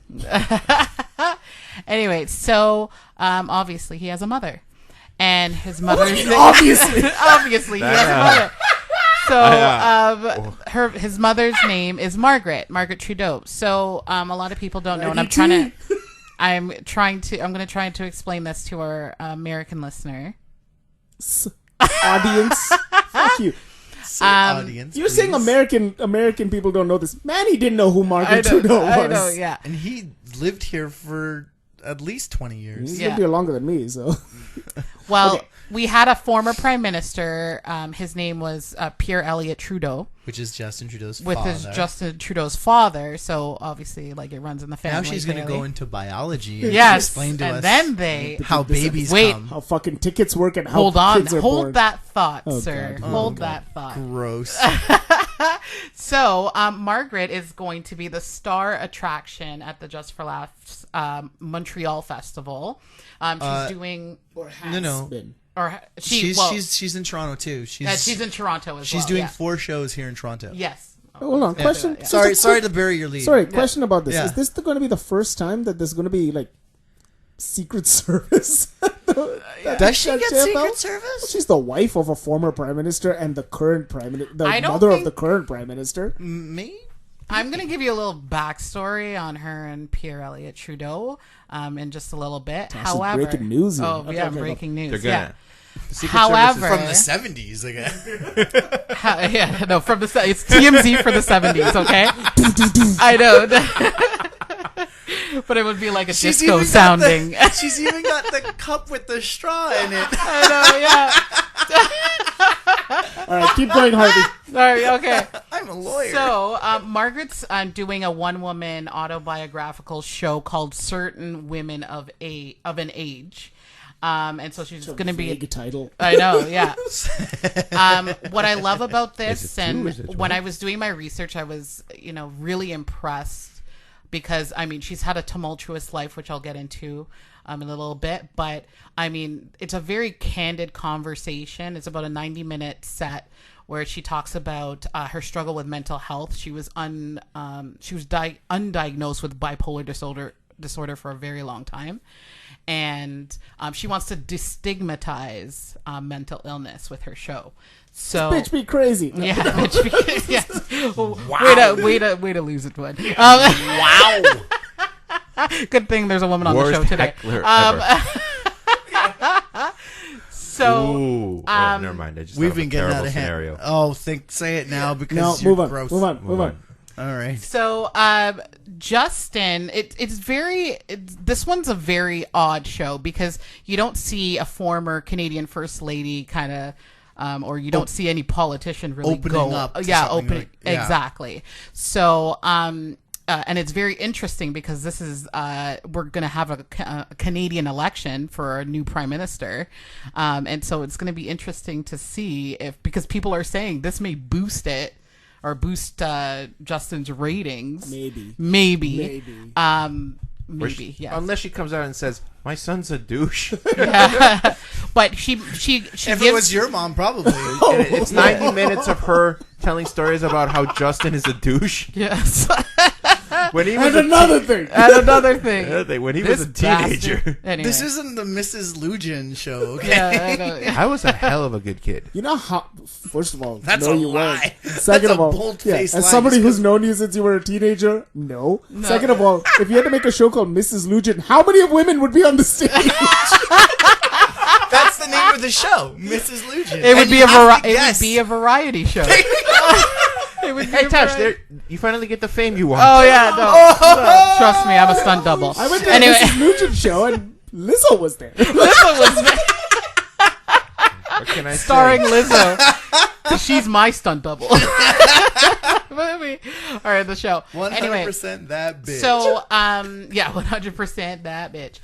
Anyway, so obviously he has a mother, and his mother's Obviously. obviously he has a mother. So his mother's name is Margaret Trudeau. So a lot of people don't know, and I'm going to try to explain this to our American listener. Audience. Fuck you. So, audience, You're saying please. American people don't know this. Manny didn't know who Margaret Trudeau was. I know, yeah. And he lived here for at least 20 years. He's Yeah. lived here longer than me, so. Well, Okay. we had a former prime minister. His name was Pierre Elliott Trudeau, Which is Justin Trudeau's with father. his Justin Trudeau's father. So obviously, like, it runs in the family. Now she's going to clearly. go into biology and Yes, explain to and us then they how babies Wait. come. How fucking tickets work and how hold on, kids are hold born. that thought, Oh, sir. God. Hold Oh, that thought. Gross. So, Margaret is going to be the star attraction at the Just for Laughs Montreal Festival. She's doing, Or has No. been. or She's in Toronto too. she's in Toronto as well. She's doing yeah. 4 shows here in Toronto. Yes. Hold on, question. Yeah. Sorry to bury your lead. Sorry, question about this. Yeah. Is this going to be the first time that there's going to be like Secret Service? Does she get JFL? Secret Service? She's the wife of a former prime minister and the current prime minister, the I don't mother of think- the current prime minister. Me? I'm going to give you a little backstory on her and Pierre Elliott Trudeau in just a little bit. This is However, breaking news here. Oh, Okay, yeah, okay, breaking news. They're Yeah. gonna. The Secret However, Service is- From the 70s, again. yeah, no, from the it's TMZ for the 70s, okay? I know. But it would be like a disco sounding. She's even got the cup with the straw in it. I know, yeah. All right, keep going, Harvey. Sorry, okay. I'm a lawyer. So, Margaret's doing a one-woman autobiographical show called Certain Women of an Age. And so she's going to be... Vague title. I know, yeah. What I love about this, Is it two? and Is it when 12? I was doing my research, I was, really impressed because I mean she's had a tumultuous life, which I'll get into in a little bit. But I mean, it's a very candid conversation. It's about a 90-minute set where she talks about her struggle with mental health. She was undiagnosed with bipolar disorder for a very long time, and she wants to destigmatize mental illness with her show. So Bitch be crazy. yeah, bitch be, yes. Wow. Way to lose it, one. Wow. Good thing there's a woman on the show today. So, Ooh. Never mind. I just We've thought of been a getting terrible out of hand. scenario. Oh, say it now because No, you're move on. gross. Move on. All right. So, Justin, this one's a very odd show because you don't see a former Canadian First Lady kind of, or you don't see any politician really Opening up to Yeah, something opening like- yeah. exactly. So, and it's very interesting because this is we're going to have a Canadian election for a new prime minister, and so it's going to be interesting to see because people are saying this may boost Justin's ratings. Maybe. Yes. Unless she comes out and says, "My son's a douche." Yeah. But she If gives, it was your mom, probably. And it's 90 minutes of her telling stories about how Justin is a douche. yes. When he was And another thing. And another thing. when he was a teenager. Bastard. Anyway. This isn't the Mrs. Lugin show, okay? Yeah, I know. I was a hell of a good kid. You know how? First of all, That's no, a you lie. weren't. Second That's of a all, bold-faced as lie somebody just who's 'cause- known you since you were a teenager, no. Second of all, if you had to make a show called Mrs. Lugin, how many of women would be on the stage? That's the name of the show, Mrs. Lugin. It would And be you a have to it would guess. be a variety show. It would be Hey, a Tash, variety- you finally get the fame you want. Oh yeah, no, trust me, I'm a stunt double. I went to Anyway, a Mrs. Lugin show and Lizzo was there. Lizzo was What can I starring say? Lizzo. She's my stunt double. Movie. All right, the show. 100% Anyway, that bitch. so 100% that bitch.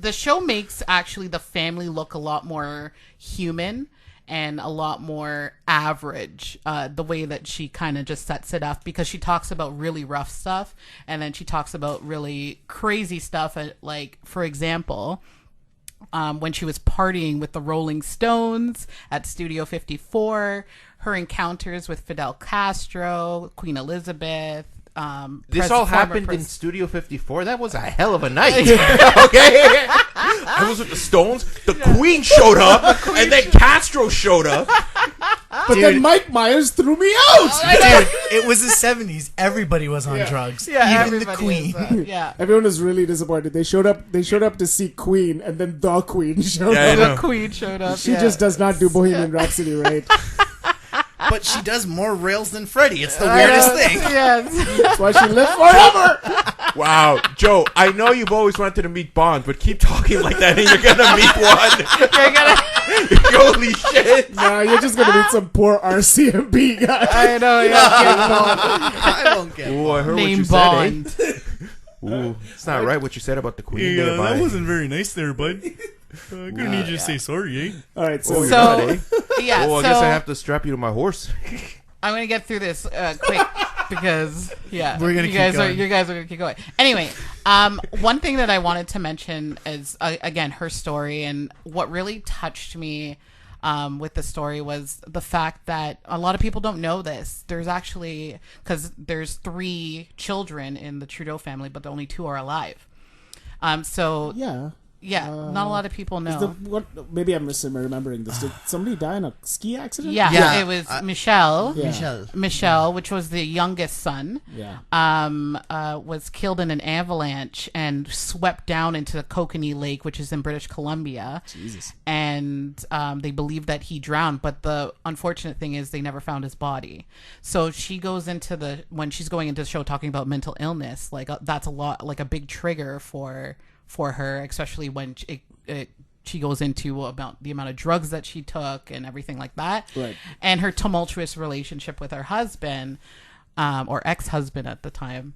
The show makes actually the family look a lot more human and a lot more average, the way that she kind of just sets it up, because she talks about really rough stuff and then she talks about really crazy stuff, like, for example, when she was partying with the Rolling Stones at Studio 54, her encounters with Fidel Castro, Queen Elizabeth. This all happened in Studio 54. That was a hell of a night. Okay, I was with the Stones. The Queen showed up, and then Castro showed up. But then Mike Myers threw me out. Dude, it was the 70s. Everybody was on drugs. Yeah, Even the everybody Queen. is, yeah. Everyone was really disappointed. They showed up to see Queen, and then the Queen showed Yeah, I up. know. The Queen showed up. She yeah. just does not do Bohemian Rhapsody right. But she does more rails than Freddie. It's the weirdest thing. Yes. That's why she lived forever. Wow, Joe, I know you've always wanted to meet Bond, but keep talking like that and you're gonna meet one. Holy shit. Nah, you're just gonna meet some poor RCMP guy. I know. Yeah. I don't get it. Ooh, I heard Name what Bond. you said, Ooh, it's not right what you said about the Queen. there, bye. very nice there, bud. I'm gonna need you to say sorry, eh? All right, Oh, so you're not, eh? Yeah. Oh, I so guess I have to strap you to my horse. I'm gonna get through this quick because We're gonna you keep guys going. are gonna keep going. Anyway, one thing that I wanted to mention is again her story, and what really touched me with the story was the fact that a lot of people don't know this. There's actually, because there's 3 children in the Trudeau family, but only 2 are alive. So yeah. not a lot of people know. Maybe I'm misremembering this. Did somebody die in a ski accident? Yeah, it was Michelle. Yeah. Michelle, which was the youngest son, Yeah. was killed in an avalanche and swept down into the Kokanee Lake, which is in British Columbia. Jesus. And they believe that he drowned, but the unfortunate thing is they never found his body. So she goes into when she's going into the show talking about mental illness, like that's a lot, like a big trigger for her, especially when she goes into about the amount of drugs that she took and everything like that. Right. And her tumultuous relationship with her husband, or ex-husband at the time.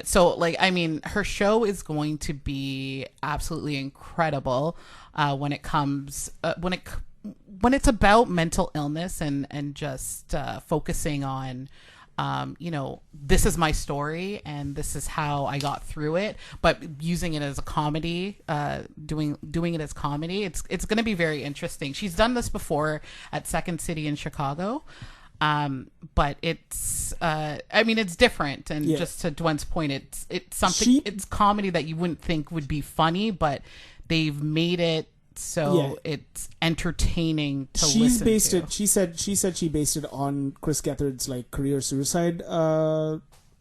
So, like, I mean, her show is going to be absolutely incredible when it comes when it's about mental illness and just focusing on this is my story and this is how I got through it, but using it as a comedy, doing it as comedy, it's going to be very interesting. She's done this before at Second City in Chicago, but it's it's different, and just to Dwen's point, it's something, it's comedy that you wouldn't think would be funny, but they've made it so it's entertaining to listen to. She said she based it on Chris Gethard's like career suicide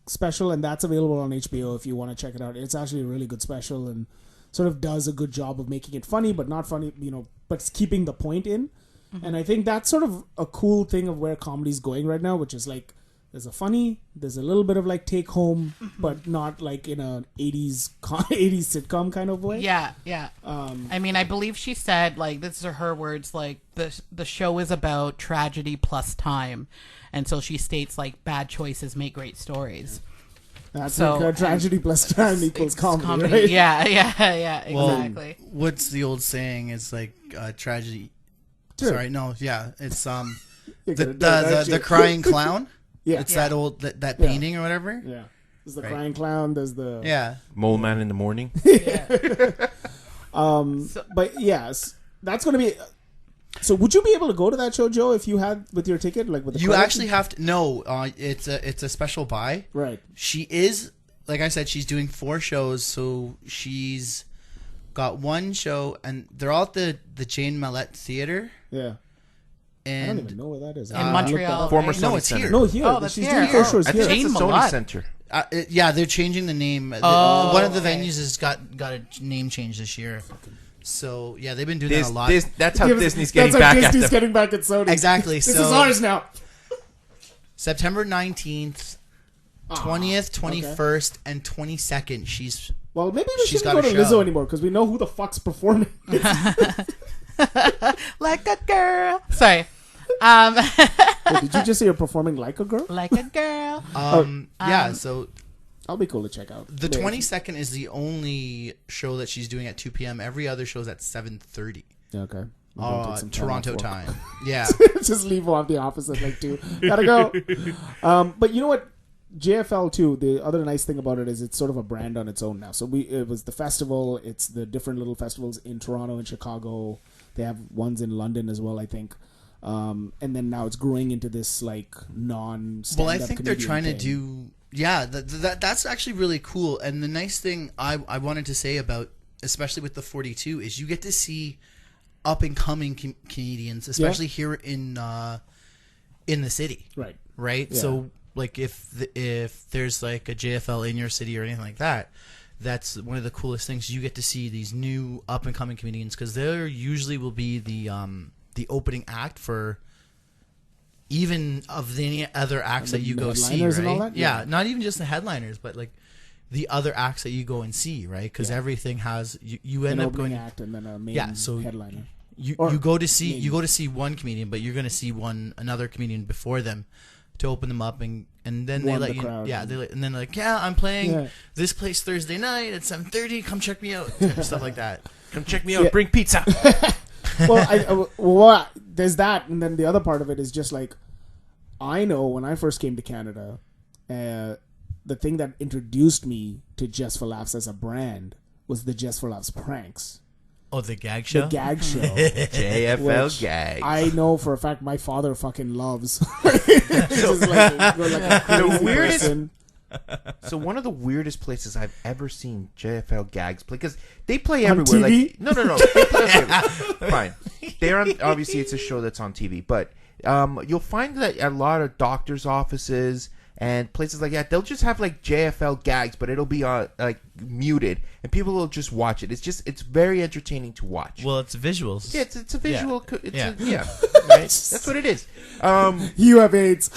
special, and that's available on HBO if you want to check it out. It's actually a really good special and sort of does a good job of making it funny, but not funny, but it's keeping the point in. Mm-hmm. And I think that's sort of a cool thing of where comedy's going right now, which is like there's a little bit of like take home, but not like in a 80s sitcom kind of way. Yeah. I believe she said, like, these are her words, like the show is about tragedy plus time, and so she states like bad choices make great stories. That's like tragedy plus time equals comedy, right? Yeah, exactly. Well, what's the old saying? It's like tragedy. Sure. Sorry, no, yeah, it's the crying clown. Yeah, it's that old that painting or whatever. Yeah, there's the crying clown. There's the Mole Man in the Morning. But yes, that's going to be. So, would you be able to go to that show, Joe, if you had with your ticket, like with the? You actually have to. No, it's a special buy. Right. She is, like I said, she's doing 4 shows, so she's got 1 show, and they're all at the Jane Mallette Theater. Yeah. And I don't even know where that is. In Montreal. Former no, Sony it's Center. here. No, here. Oh, that's She's here. doing 4 shows I here. think it's the Jane Sony Mallette. Center. Yeah, they're changing the name. One of the venues has got a name change this year. So yeah, they've been doing that a lot. That's how Disney's getting That's how back Disney's at them. getting back at Sony. Exactly. This is ours now. September 19th, 20th, 21st, and 22nd. Well, maybe we she's shouldn't got go to a show. Lizzo anymore because we know who the fuck's performing. Like a girl. Sorry. Wait, did you just say you're performing like a girl? Like a girl. Yeah, so I'll be cool to check out. the 22nd is the only show that she's doing at 2 p.m. Every other show's at 7:30. Okay. I'm gonna take some Toronto off work. time. Yeah. Just leave off the office at like 2. Gotta go. But you know what? JFL too. The other nice thing about it is it's sort of a brand on its own now. So it was the festival. It's the different little festivals in Toronto and Chicago. They have ones in London as well, I think. And then now it's growing into this like non-stand-up. Well, I think they're comedian trying to thing. do. Yeah, that's actually really cool. And the nice thing I wanted to say about, especially with the 42, is you get to see up and coming comedians, especially here in the city. Right. Right. Yeah. So like if there's like a JFL in your city or anything like that, that's one of the coolest things. You get to see these new up and coming comedians because there usually will be the opening act for even of any other acts that you go see, right? And all that? Yeah, not even just the headliners, but like the other acts that you go and see, right? Because everything has you end An up opening going act and then a main so headliner. You go to see one comedian, but you're going to see another comedian before them to open them up, and then they Warm let the you crowd. and then they're like, I'm playing this place Thursday night at 7:30. Come check me out, stuff like that. Come check me out. Bring pizza. Well, there's that, and then the other part of it is just like I know when I first came to Canada, the thing that introduced me to Just for Laughs as a brand was the Just for Laughs pranks. Oh, the gag show. The gag show. JFL Which gags. I know for a fact my father fucking loves. Just like a crazy weirdest- person. So one of the weirdest places I've ever seen JFL gags play, because they play On everywhere. TV? Like, no. They play everywhere. Fine. They're on. Obviously, it's a show that's on TV, but you'll find that a lot of doctors' offices and places like that, they'll just have like JFL gags, but it'll be like muted, and people will just watch it. It's very entertaining to watch. Well, it's visuals. Yeah, it's a visual. Yeah. Right. That's what it is. You have AIDS.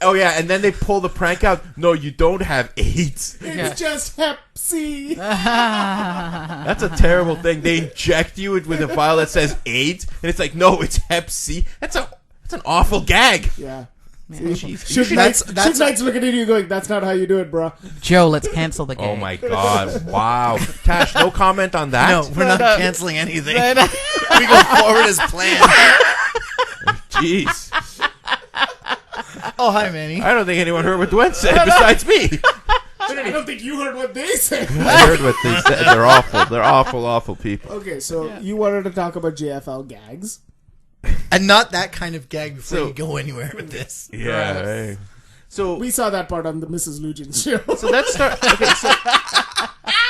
Oh yeah, and then they pull the prank out. No, you don't have AIDS. It's just Hep C. That's a terrible thing. They inject you with a vial that says AIDS, and it's like, no, it's Hep C. That's an awful gag. Yeah. Jeez. Suge Knight's looking at you going, that's not how you do it, bro. Joe, let's cancel the game. Oh my god! Wow, Tash, no comment on that. No, we're not canceling anything. We go forward as planned. Jeez. Oh, hi, Manny. I don't think anyone heard what Dwayne said besides me. I don't think you heard what they said. I heard what they said. They're awful. They're awful, awful people. Okay, so you wanted to talk about JFL gags. And not that kind of gag before So- you go anywhere with this. Yeah. Right. So We saw that part on the Mrs. Lujan show. So let's start. Okay, so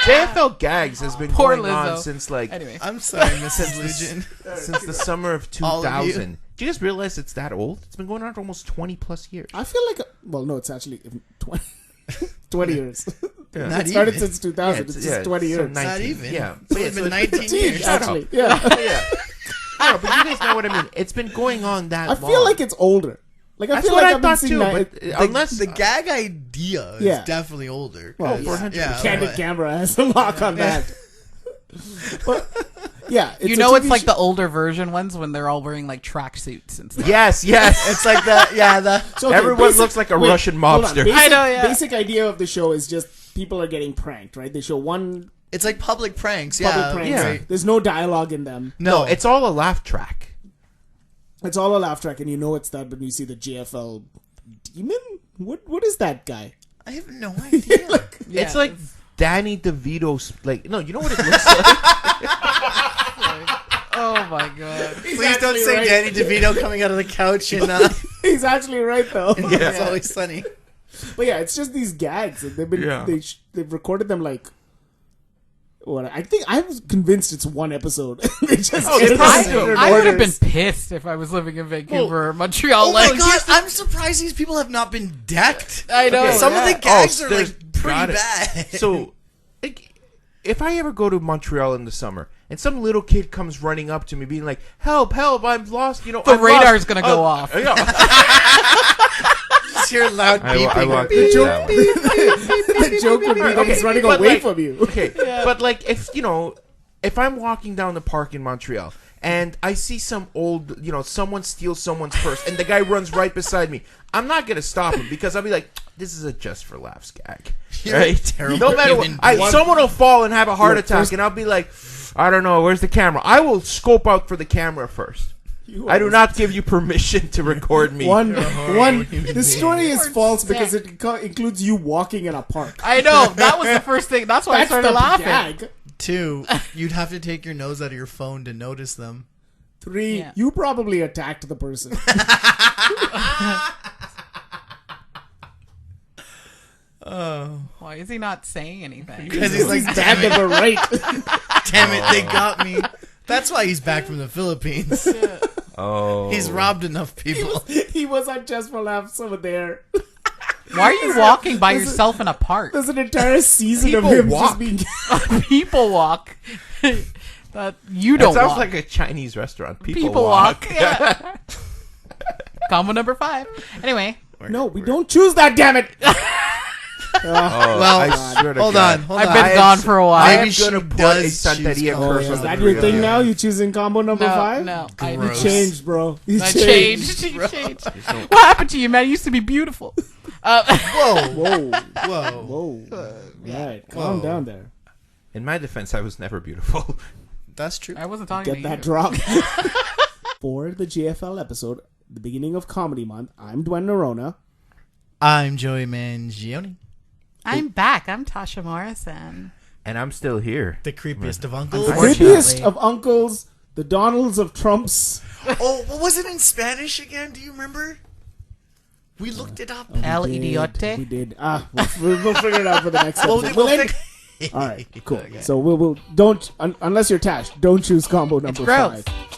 JFL gags has been Poor going on Lizzo. since like Anyway. I'm sorry, Mrs. Lujan. since the summer of All of you. 2000. Do you guys realize it's that old? It's been going on for almost 20 plus years. I feel like, well, no, it's actually 20, 20 years. Yeah. It started even. since 2000. It's just 20 so years. 19. Not even. Yeah, It's yeah, been so 19 years. Shut up. Actually, yeah. Yeah. No, but you guys know what I mean. It's been going on that I long. feel like it's older. Like I That's feel what like I I've been thought seeing too. that. But unless The gag idea is Yeah. definitely older. Well, 'cause- the candid but- camera has a lock on that. But yeah, it's You a know, it's TV like show. the older version ones when they're all wearing like tracksuits and stuff. yes, yes. It's like the, yeah, the... So, okay, Everyone basic- looks like a wait, Russian hold on. mobster. Basic, I know, yeah. Basic idea of the show is just people are getting pranked, right? They show one It's like public pranks, public yeah. prank. yeah. right. There's no dialogue in them. No, It's all a laugh track. It's all a laugh track, and you know it's that when you see the JFL demon. What is that guy? I have no idea. Yeah, It's like Danny DeVito's. Like, no, you know what it looks like? oh my god. Please don't say Danny DeVito coming out of the couch and He's actually right though. It's Always Sunny. But yeah, it's just these gags, and they've been Yeah. they've recorded them like. What I think I was convinced it's one episode. They just Oh, get they it probably in do. I would have been orders. pissed if I was living in Vancouver or Montreal. Oh like, my god, I'm surprised these people have not been decked. I know. Okay. Some of the gags are there's- like pretty got it. bad. So, like, if I ever go to Montreal in the summer and some little kid comes running up to me being like, "Help! Help! I'm lost!" You know, The I'm lost." radar's gonna go off. Yeah. Just hear loud beeping. walked The into joke, that one. the joke would be that he's running but away like- from you. Okay, but like if I'm walking down the park in Montreal and I see some old, someone steals someone's purse and the guy runs right beside me, I'm not gonna stop him because I'll be like, this is a just for laughs gag, You're a right? terrible No matter what, human someone will fall and have a heart Look, attack, first- and I'll be like, I don't know, where's the camera? I will scope out for the camera first. I do not give you permission to record me. One. The story is false because it includes you walking in a park. I know. That was the first thing. That's why I That's started the laughing. gag. 2, you'd have to take your nose out of your phone to notice them. 3, Yeah. you probably attacked the person. Why is he not saying anything? Because he's like, He's damn bad it, to the right. damn it, they got me. That's why he's back from the Philippines. Oh, He's robbed enough people. He was on Just for Laughs over there. Why are you walking by yourself in a park? There's an entire season People of him walk. just being. People walk. That you that don't sounds walk. like a Chinese restaurant. People walk. Yeah. Combo number 5. Anyway, No, we don't choose that. Damn it! Well, I swear to hold God. on, hold I've on. been gone for a while. Maybe I'm she gonna put a does Santeria choose curse combo. on Is the that three your of thing you. now? You choosing combo number 5? No, You Gross. changed, bro. You I changed. You changed. What happened to you, man? You used to be beautiful. Whoa, Whoa, whoa. whoa! Right, calm Whoa. down there. In my defense, I was never beautiful. That's true. I wasn't talking Get to that you. drop. For the GFL episode, the beginning of Comedy Month, I'm Dwayne Nerona. I'm Joey Mangione, I'm back. I'm Tasha Morrison. And I'm still here. the creepiest of uncles. The Unfortunately. creepiest of uncles, the Donalds of Trumps. Oh, what was it in Spanish again? Do you remember? We looked it up. El We Idiote. did. We'll figure it out for the next Well, episode. we'll We'll end- fig- All right, cool. So we'll don't unless you're Tash, don't choose combo number gross. 5.